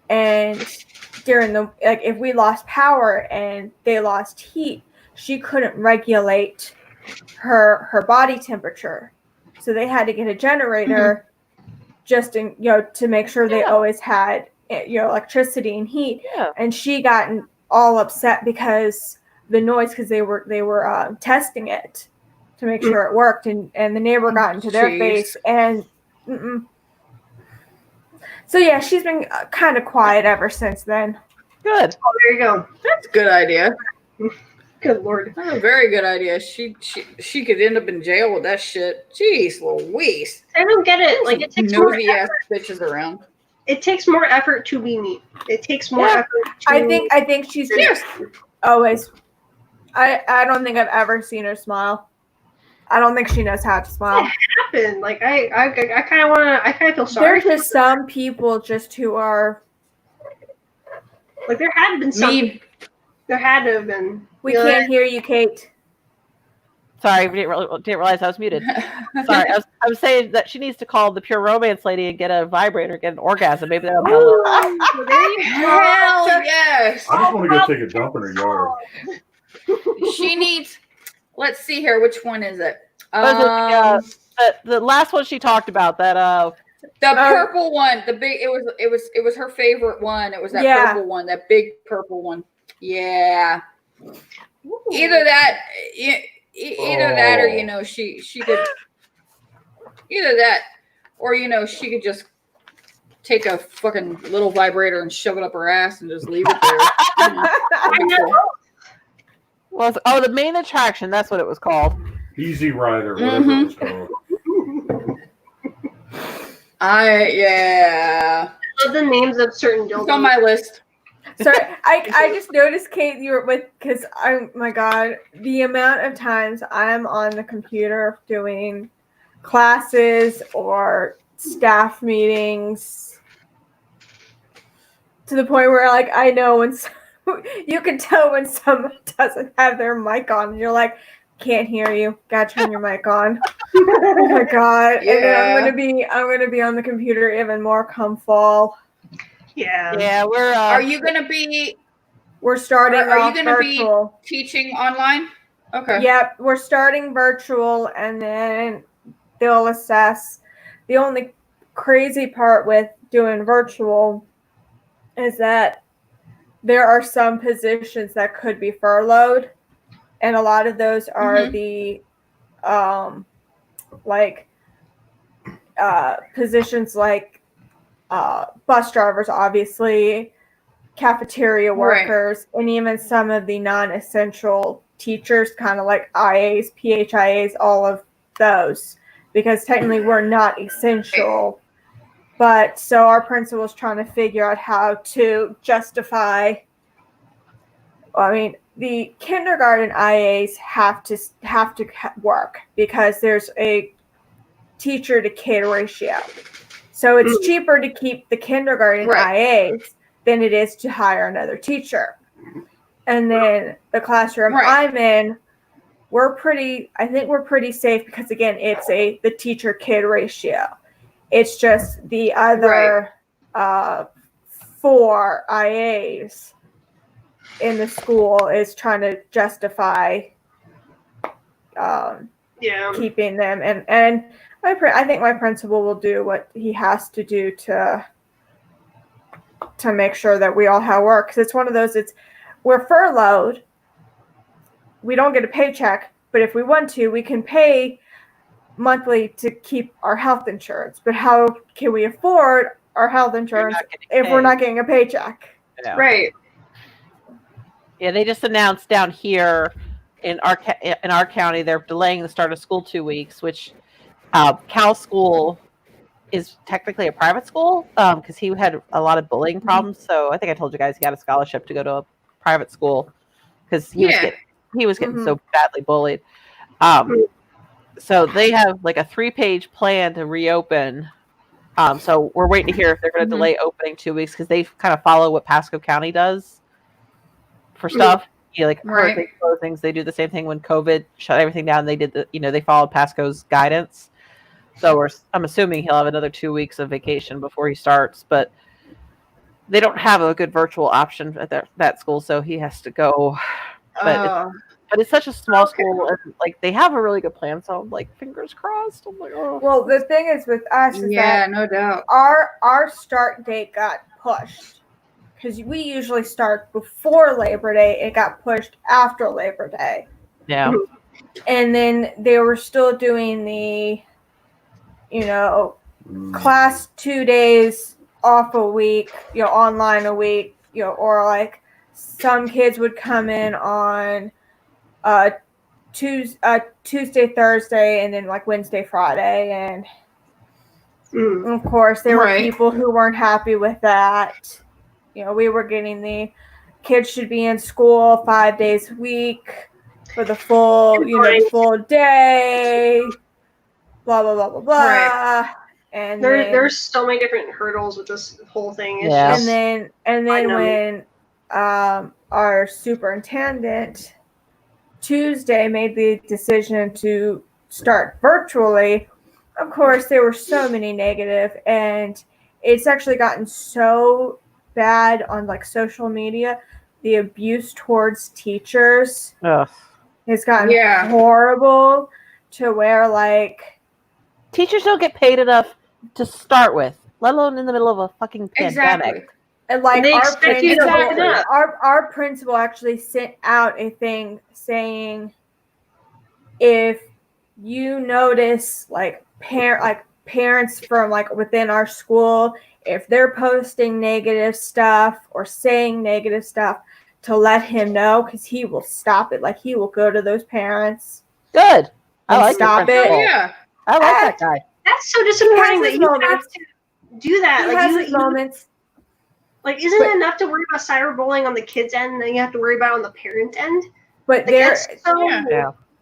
and during the if we lost power and they lost heat, she couldn't regulate her body temperature, so they had to get a generator just in to make sure they always had electricity and heat. And she got all upset because the noise, because they were testing it to make sure it worked, and the neighbor got into their face and so yeah, she's been kind of quiet ever since then. Good. Oh, there you go. That's a good idea. Good Lord. That's a very good idea. She could end up in jail with that shit. Jeez Louise. I don't get it. Like, it takes more Nosy ass effort. bitches around. It takes more effort to be me. It takes more effort to... I think she's just always. I don't think I've ever seen her smile. I don't think she knows how to smile. What happened? Like, I kind of want to... I kind of feel sorry. There's just some people just who are... Like, there had been some... There had to have been... We can't hear you, Kate. Sorry, we didn't realize I was muted. Sorry, I was saying that she needs to call the Pure Romance lady and get a vibrator, get an orgasm. Maybe that'll help. Well, there you go. Hell yes. I just want to go take a dump in her yard. She needs. Let's see here. Which one is it? The last one she talked about, that the purple one. The big. It was her favorite one. It was that purple one. That big purple one. Yeah. Ooh. Either that, or she could. Either that, or she could just take a fucking little vibrator and shove it up her ass and just leave it there. I know. Was the main attraction? That's what it was called. Easy Rider, whatever it was called. I love the names of certain dildos. It's on my list. Sorry, I just noticed, Kate, you were because my God, the amount of times I'm on the computer doing classes or staff meetings, to the point where like I know when you can tell when someone doesn't have their mic on, and you're like, can't hear you, gotta turn your mic on. Oh my God. Yeah. And then I'm gonna be on the computer even more come fall. Yeah. We're Are you gonna be we're starting are you off gonna virtual. be teaching online? Okay. Yep, we're starting virtual, and then they'll assess. The only crazy part with doing virtual is that there are some positions that could be furloughed, and a lot of those are the positions like bus drivers, obviously, cafeteria workers, and even some of the non-essential teachers, kind of like IAs, PHIAs, all of those, because technically we're not essential. But so our principal is trying to figure out how to justify. I mean, the kindergarten IAs have to work because there's a teacher to kid ratio. So it's cheaper to keep the kindergarten IAs than it is to hire another teacher. And then the classroom I'm in, I think we're pretty safe because again, it's the teacher kid ratio. It's just the other 4 IAs in the school is trying to justify keeping them, and I think my principal will do what he has to do to make sure that we all have work, because it's one of those, we're furloughed, we don't get a paycheck, but if we want to, we can pay monthly to keep our health insurance. But how can we afford our health insurance if we're not getting a paycheck? Yeah. Right. Yeah, they just announced down here in our county they're delaying the start of school 2 weeks, which Cal School is technically a private school because he had a lot of bullying problems. So I think I told you guys he got a scholarship to go to a private school because he was getting so badly bullied. So they have like a 3-page plan to reopen. So we're waiting to hear if they're going to delay opening 2 weeks because they kind of follow what Pasco County does for stuff. Like hurricane closings, they do the same thing when COVID shut everything down. They did they followed Pasco's guidance. So I'm assuming he'll have another 2 weeks of vacation before he starts, but they don't have a good virtual option at that school, so he has to go. But it's such a small school, and like they have a really good plan. So I'm like, fingers crossed. I'm like, oh. Well, the thing is with us is that no doubt. Our start date got pushed because we usually start before Labor Day. It got pushed after Labor Day. Yeah. And then they were still doing the, class 2 days off a week, online a week, or like some kids would come in on Tuesday, Thursday, and then like Wednesday, Friday. And of course, there were people who weren't happy with that. We were getting the kids should be in school 5 days a week for the full, the full day, blah, blah, blah, blah, blah. Right. And there's so many different hurdles with this whole thing. It's just, and then when our superintendent Tuesday made the decision to start virtually, of course, there were so many negative, and it's actually gotten so bad on like social media. The abuse towards teachers has gotten horrible to where like teachers don't get paid enough to start with, let alone in the middle of a fucking pandemic. And like and our principal actually sent out a thing saying if you notice like parents from like within our school, if they're posting negative stuff or saying negative stuff, to let him know, because he will stop it. Like he will go to those parents. Good. I like stop it. Yeah. I like that guy. That's so disappointing that you have to do that. He has his moments. Like, isn't it enough to worry about cyberbullying on the kids' end, and then you have to worry about it on the parent end? But like,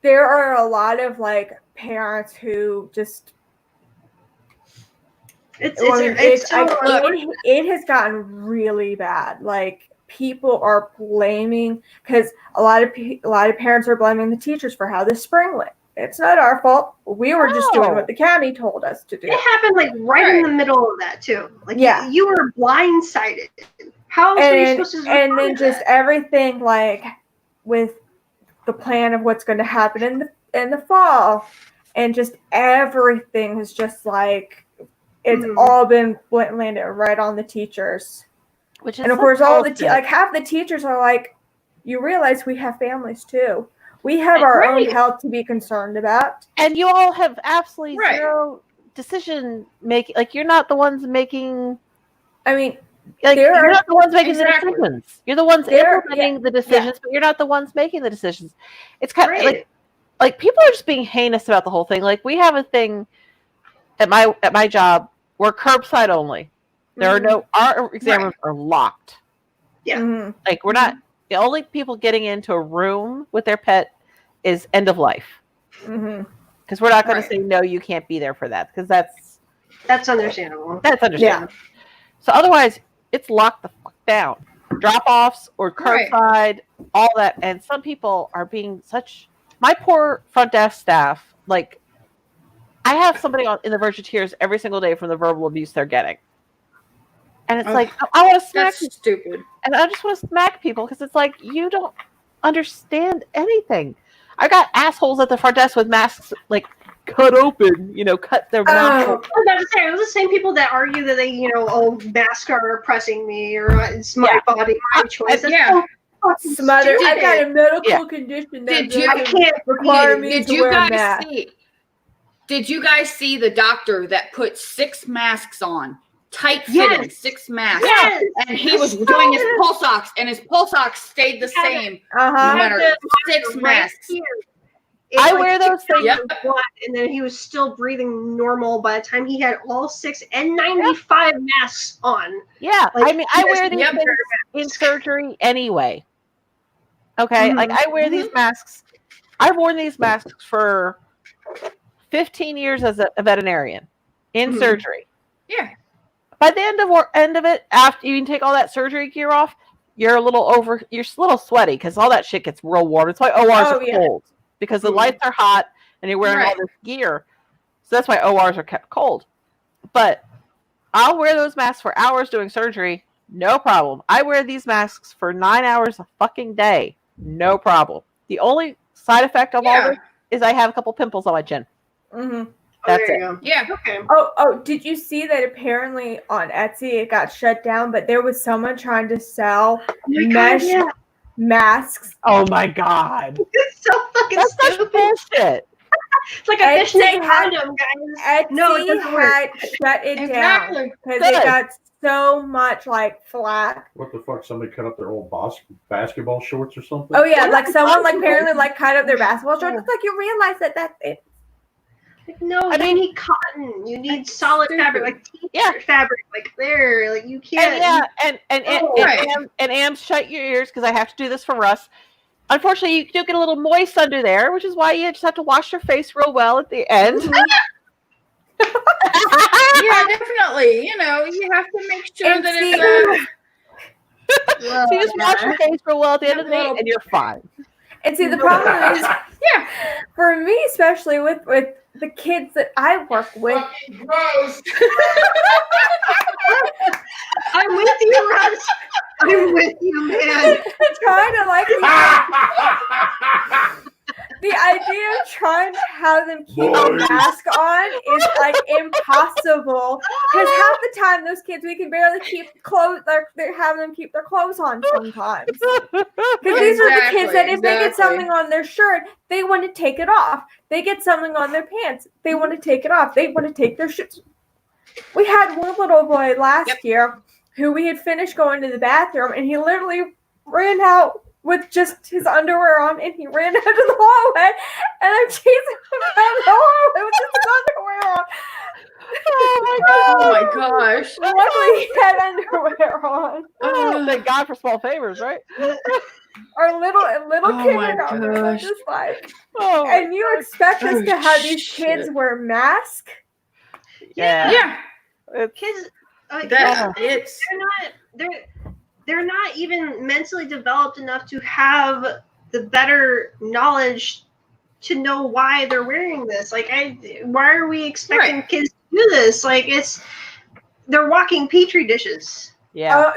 there are a lot of like parents who just it has gotten really bad. Like people are blaming, because a lot of parents are blaming the teachers for how this spring went. It's not our fault. We were just doing what the county told us to do. It happened like right in the middle of that too. Like you were blindsided. How else are you supposed to? And then just everything like with the plan of what's going to happen in the fall, and just everything is just like it's all been landed right on the teachers. Which is and of course all the like half the teachers are like, you realize we have families too. We have our own health to be concerned about. And you all have absolutely zero decision making. Like, you're not the ones making... I mean... Like, you're not the ones making the decisions. You're the ones implementing the decisions, but you're not the ones making the decisions. It's kind of like people are just being heinous about the whole thing. Like, we have a thing at my job, we're curbside only. There are no... Our exam rooms are locked. Yeah. Like, we're not... The only people getting into a room with their pet is end of life. Because we're not going to say, no, you can't be there for that. Because that's understandable. That's understandable. Yeah. So otherwise, it's locked the fuck down. Drop-offs or curbside, all that. And some people are being such... My poor front desk staff, like, I have somebody in the verge of tears every single day from the verbal abuse they're getting. And it's like, I want to smack. That's stupid. And I just want to smack people because it's like, you don't understand anything. I got assholes at the front desk with masks like cut open, cut their mouth. I was about to say, it was the same people that argue that they, masks are oppressing me, or it's my body, my choice. Smother. I got a medical condition that can't require me to wear a mask. Did you guys see the doctor that put 6 masks on? Tight fitting 6 masks, and he was doing his pulse ox, and his pulse ox stayed the same. No matter 6 masks. I wear those things, and then he was still breathing normal by the time he had all 6 N95 masks on. Yeah, I mean, I wear these things in surgery anyway. Okay, like I wear these masks. I've worn these masks for 15 years as a veterinarian in surgery. Yeah. By the end of it, after you can take all that surgery gear off, you're a little sweaty because all that shit gets real warm. It's why ORs are cold, because the lights are hot and you're wearing all this gear. So that's why ORs are kept cold. But I'll wear those masks for hours doing surgery, no problem. I wear these masks for 9 hours a fucking day, no problem. The only side effect of all this is I have a couple pimples on my chin. Mm-hmm. That's it. Go. Yeah. Okay. Oh, did you see that apparently on Etsy it got shut down, but there was someone trying to sell mesh masks. Oh my god. It's so fucking That's stupid. Bullshit. It's like a fishnet condom, guys. Etsy had shut it down because it got so much like flack. What the fuck? Somebody cut up their old basketball shorts or something? Oh yeah, like someone like apparently like cut up their basketball shorts. It's like you realize that it. No, you need cotton. You need solid fabric, like t-shirt fabric, like there, like you can't. And Ams, shut your ears because I have to do this for Russ. Unfortunately, you do get a little moist under there, which is why you just have to wash your face real well at the end. Yeah, definitely. You know, you have to make sure that it's. So you just wash your face real well at the end of the day, and you're fine. And see, the problem is, for me especially with the kids that I work with. Gross. I'm with you, Russ. I'm with you, man. Trying to like the idea of trying to have them keep a mask on is like impossible. Because half the time those kids we can barely keep clothes. They're having them keep their clothes on sometimes. Because these are the kids that if they get something on their shirt, they want to take it off. They get something on their pants, they want to take it off. They want to take their shirts. We had one little boy last year who we had finished going to the bathroom, and he literally ran out with just his underwear on, and he ran out of the hallway, and I'm chasing him down the hallway with his underwear on. Oh my gosh. Luckily he had underwear on. Oh, thank God for small favors, right? Our little kindergartners just like, and you expect us to have these kids wear masks? Yeah. Kids, they're not even mentally developed enough to have the better knowledge to know why they're wearing this. Like, why are we expecting kids to do this? Like, they're walking petri dishes. Yeah.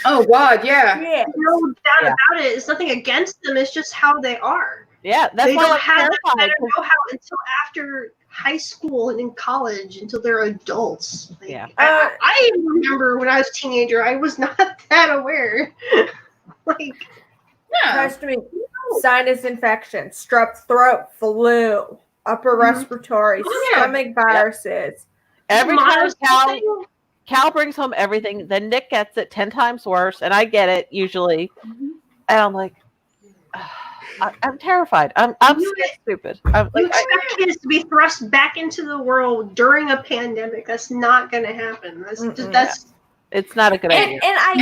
Oh God, yeah. No doubt about it. It's nothing against them. It's just how they are. Yeah, that's they why don't have that better know-how until after high school and in college, until they're adults. Like, I remember when I was a teenager, I was not that aware. Trust me, sinus infection, strep throat, flu, upper respiratory, stomach viruses. Every time Cal brings home everything, then Nick gets it 10 times worse, and I get it usually. And I'm like, I'm terrified. I'm stupid. You expect kids to be thrust back into the world during a pandemic. That's not going to happen. It's not a good idea. And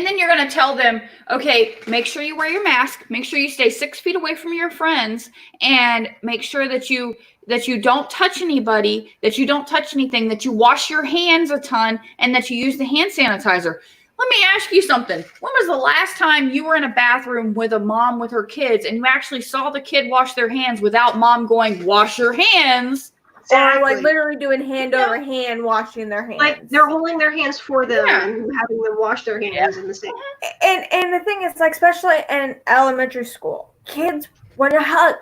then you're going to tell them, okay, make sure you wear your mask, make sure you stay 6 feet away from your friends, and make sure that you don't touch anybody, that you don't touch anything, that you wash your hands a ton, and that you use the hand sanitizer. Let me ask you something. When was the last time you were in a bathroom with a mom with her kids and you actually saw the kid wash their hands without mom going, wash your hands? Or like literally doing hand over hand washing their hands. Like they're holding their hands for them and having them wash their hands in the same. And the thing is, like, especially in elementary school, kids want to hug.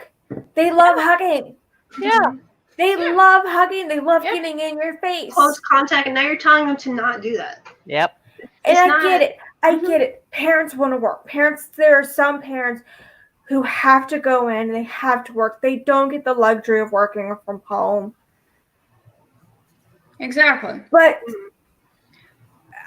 They love hugging. Yeah. They love hugging. They love getting in your face. Close contact, and now you're telling them to not do that. Yep. And I get it. I get it. Parents want to work. There are some parents who have to go in. They have to work. They don't get the luxury of working from home. Exactly. But,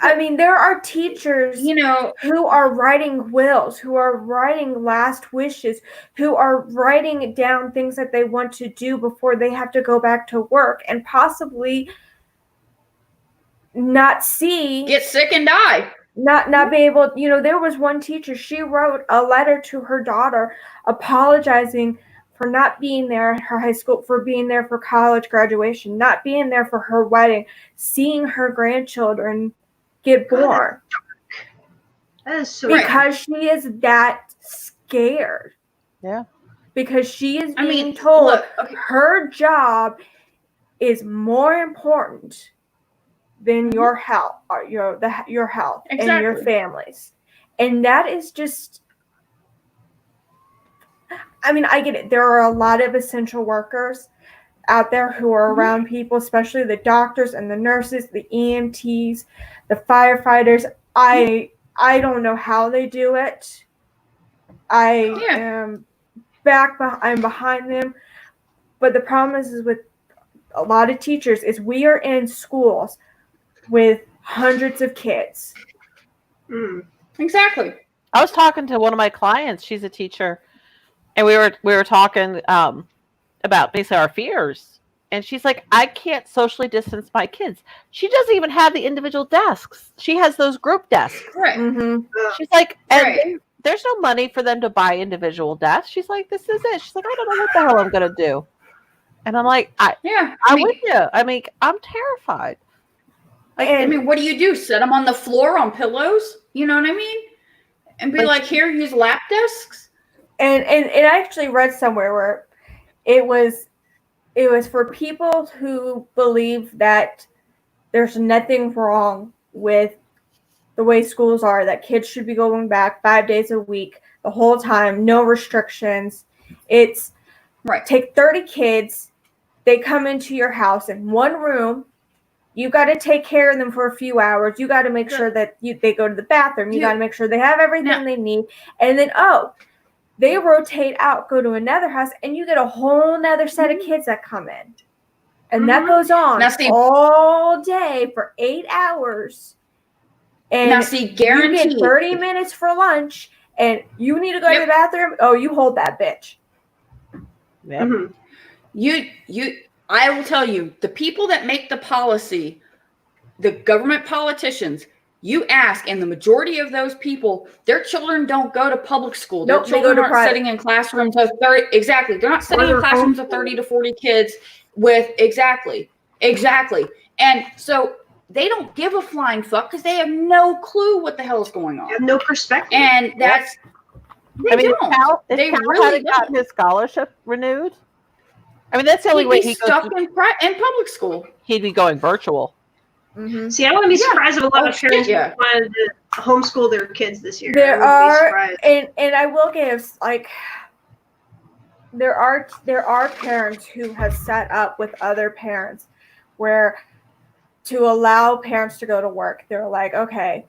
I mean, there are teachers, who are writing wills, who are writing last wishes, who are writing down things that they want to do before they have to go back to work and possibly not get sick and die. Not be able, there was one teacher, she wrote a letter to her daughter apologizing for not being there at her high school, for being there for college graduation, not being there for her wedding, seeing her grandchildren get born. That is so Because she is that scared. Yeah. Because she is I being mean, told look, okay. her job is more important than your health, or your health and your Exactly. families. And that is just, I mean, I get it. There are a lot of essential workers out there who are around people, especially the doctors and the nurses, the EMTs, the firefighters. I don't know how they do it. I'm behind them. But the problem is with a lot of teachers is we are in schools with hundreds of kids. Exactly. I was talking to one of my clients. She's a teacher, and we were talking about basically our fears. And she's like, I can't socially distance my kids. She doesn't even have the individual desks. She has those group desks. Right. Mm-hmm. She's like, and Right. there's no money for them to buy individual desks. She's like, this is it. She's like, I don't know what the hell I'm gonna do. And I'm like, I'm with you. I mean, I'm terrified. Like, I mean, what do you do? Set them on the floor on pillows? You know what I mean? And be like, here, use lap desks? And I actually read somewhere where it was for people who believe that there's nothing wrong with the way schools are, that kids should be going back 5 days a week the whole time, no restrictions. It's right. Take 30 kids, they come into your house in one room. You got to take care of them for a few hours. You got to make sure that they go to the bathroom. You got to make sure they have everything they need. And then, they rotate out, go to another house, and you get a whole nother set of kids that come in. And that goes on all day for 8 hours. And guaranteed. You get 30 minutes for lunch, and you need to go to the bathroom. Oh, you hold that bitch. Yeah. Mm-hmm. I will tell you, the people that make the policy, the government politicians, you ask, and the majority of those people, their children don't go to public school. Their children aren't sitting in classrooms of 30. Exactly. They're not sitting in classrooms of 30 to 40 kids with exactly. And so they don't give a flying fuck because they have no clue what the hell is going on. They have no perspective. And that's they don't. They really got his scholarship renewed. I mean, that's the only way he's stuck in public school. He'd be going virtual. Mm-hmm. See, I wouldn't be surprised if a lot of parents wanted to homeschool their kids this year. There are, and I will give, like, there are parents who have set up with other parents where to allow parents to go to work. They're like, okay,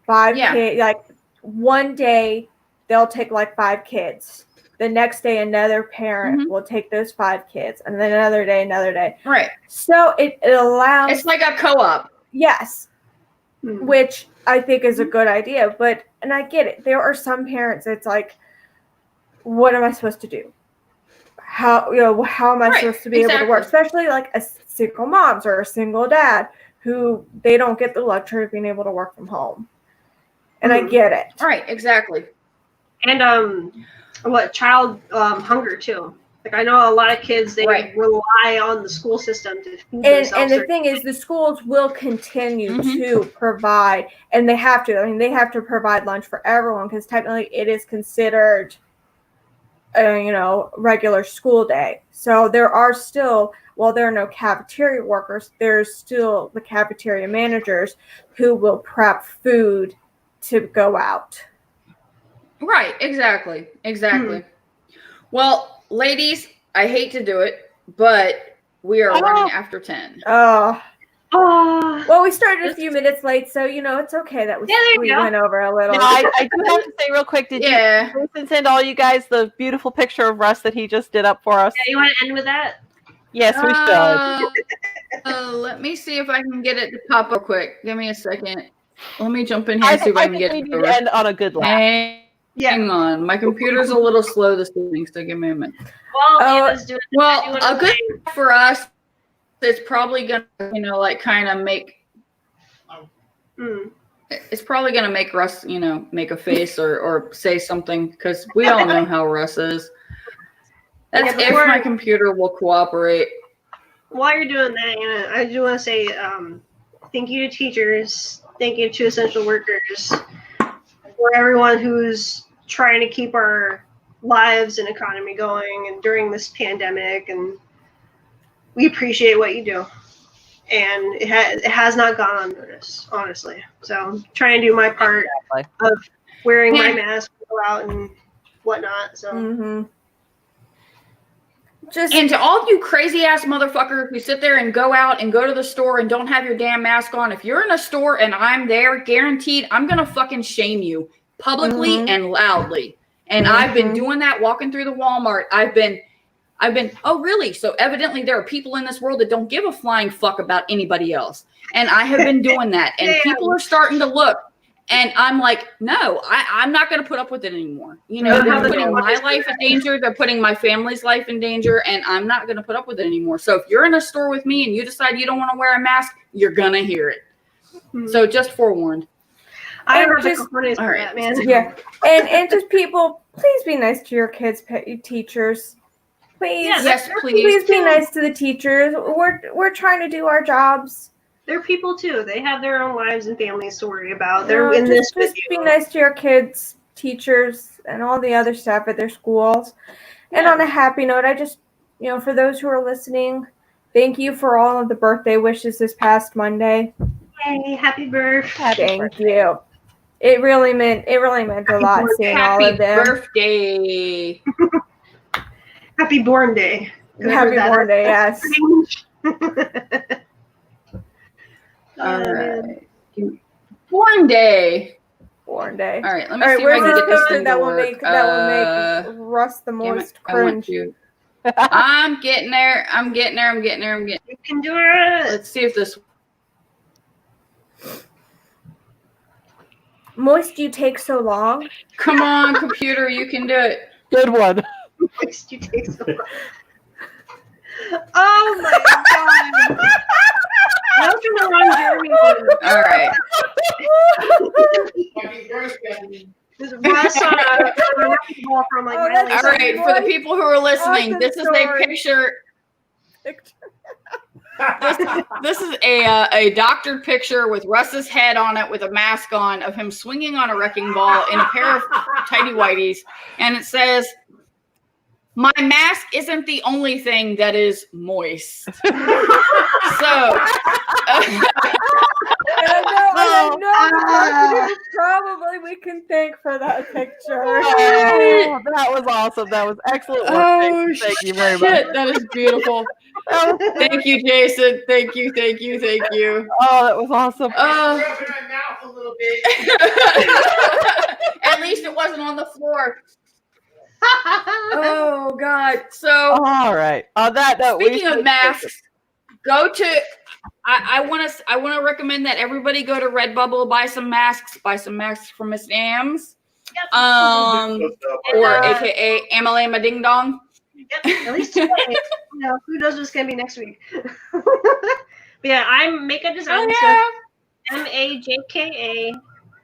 5 kids, like one day they'll take like 5 kids. The next day, another parent will take those 5 kids, and then another day. Right. So it allows. It's like a co-op. Yes, which I think is a good idea. And I get it. There are some parents that's like, what am I supposed to do? How am I supposed to be able to work? Especially like a single moms or a single dad who they don't get the luxury of being able to work from home. And I get it. Right. Exactly. And child hunger too. Like I know a lot of kids they rely on the school system to feed themselves. And the thing is, the schools will continue to provide, and they have to. I mean, they have to provide lunch for everyone because technically it is considered, regular school day. So there are still, while there are no cafeteria workers, there's still the cafeteria managers who will prep food to go out. Right. Exactly. Well, ladies, I hate to do it, but we are running after 10. Well, we started a few minutes late, so it's okay that we went over a little. No, I do have to say real quick, did you send all you guys the beautiful picture of Russ that he just did up for us? Yeah, you want to end with that? Yes, we should. Let me see if I can get it to pop up quick. Give me a second. Let me jump in here and see if I can get it to end on a good laugh. Hang on. My computer's a little slow this evening, so give me a minute. Well, a good for us is probably going to, kind of make... It's probably going to make Russ, make a face or say something, because we all know how Russ is. That's Yeah, if my computer will cooperate. While you're doing that, Anna, I do want to say thank you to teachers, thank you to essential workers, for everyone who's trying to keep our lives and economy going and during this pandemic, and we appreciate what you do. And it has not gone unnoticed, honestly. So I'm trying to do my part Exactly. of wearing my mask, go out and whatnot. So And to all you crazy ass motherfuckers who sit there and go out and go to the store and don't have your damn mask on, if you're in a store and I'm there, guaranteed I'm gonna fucking shame you publicly and loudly. And I've been doing that walking through the Walmart. I've been, oh really? So evidently there are people in this world that don't give a flying fuck about anybody else. And I have been doing that. And people are starting to look. And I'm like, no, I'm not going to put up with it anymore. You know, they're putting my life in danger. They're putting my family's life in danger. And I'm not going to put up with it anymore. So if you're in a store with me and you decide you don't want to wear a mask, you're going to hear it. So just forewarned. I have just for that, man. Yeah. And just people, please be nice to your kids, teachers. Please. Yes, please. Please be nice to the teachers. We're trying to do our jobs. They're people too. They have their own lives and families to worry about. They're in this. Just be nice to your kids, teachers, and all the other staff at their schools. Yeah. And on a happy note, I just, for those who are listening, thank you for all of the birthday wishes this past Monday. Hey, happy birthday! Thank you. It really meant a lot seeing all of them. Happy birthday! Happy Born Day! Happy Born Day! Yes. All right. Born Day. Born Day. All right, let me see if I can get this thing to work. That will make Russ the most cringe. I'm getting there. I'm getting there. You can do it. Let's see if this. Moist, you take so long. Come on, computer, you can do it. Good one. Moist, you take so long. Oh my god. I'm gonna run Jeremy. All right. There's Russ on a ball from like my all right, for the people who are listening, this is a picture. This is a doctored picture with Russ's head on it with a mask on of him swinging on a wrecking ball in a pair of tighty whities, and it says, "My mask isn't the only thing that is moist." So, I know probably we can thank for that picture. Oh, that was awesome. That was excellent work. Oh, thank you very shit, much. that is beautiful. Thank you, Jason. Thank you. Oh, that was awesome. Rubbing my mouth a little bit. At least it wasn't on the floor. Oh God! So all right. On that note, speaking of masks, go to. I want to recommend that everybody go to Redbubble, buy some masks from Miss Ams, or AKA Amalama Ding Dong. Yep, at least today. Who knows what's gonna be next week? But yeah, I'm Maka Designs. Oh, yeah. MAJKA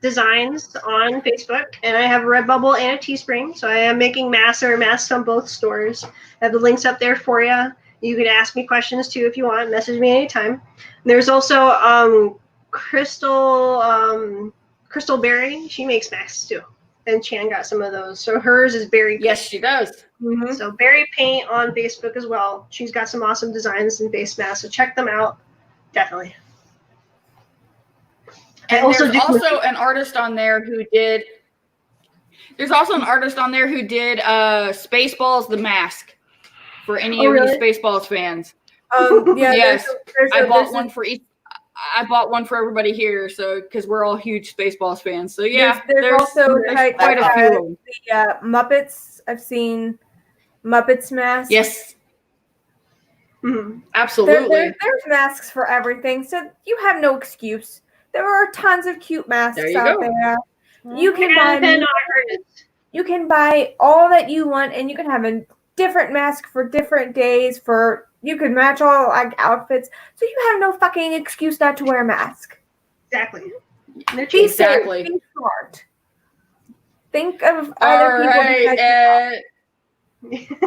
Designs on Facebook, and I have a Redbubble and a Teespring. So I am making masks on both stores. I have the links up there for you. You can ask me questions too if you want. Message me anytime. There's also Crystal Berry. She makes masks too, and Chan got some of those. So hers is Berry Paint. Yes, she does. Mm-hmm. So Berry Paint on Facebook as well. She's got some awesome designs and face masks. So check them out. Definitely. And there's also an artist on there who did. There's also an artist on there who did Spaceballs the Mask for any of you Spaceballs fans. Yeah, yes, I bought one for each. I bought one for everybody here, so because we're all huge Spaceballs fans. So yeah, there's also quite a few of them. The Muppets. I've seen Muppets masks. Yes. Mm-hmm. Absolutely. There's masks for everything, so you have no excuse. There are tons of cute masks out there. You can buy all that you want, and you can have a different mask for different days. You can match all like outfits, so you have no fucking excuse not to wear a mask. Exactly. Be safe. Be smart. Think of other people.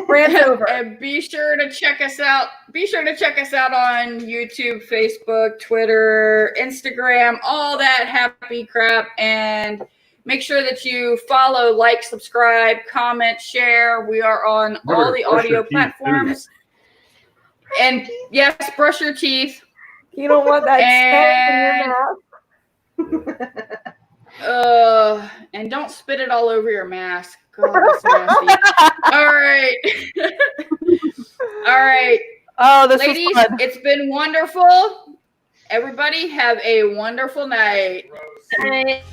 Rant's over. And be sure to check us out. Be sure to check us out on YouTube, Facebook, Twitter, Instagram, all that happy crap. And make sure that you follow, like, subscribe, comment, share. We are on all the audio platforms. And yes, brush your teeth. You don't want that scent in your mouth. And don't spit it all over your mask. God, that's nasty. All right. All right. Oh, this ladies, was fun. it's been wonderful. Everybody have a wonderful night. Bye.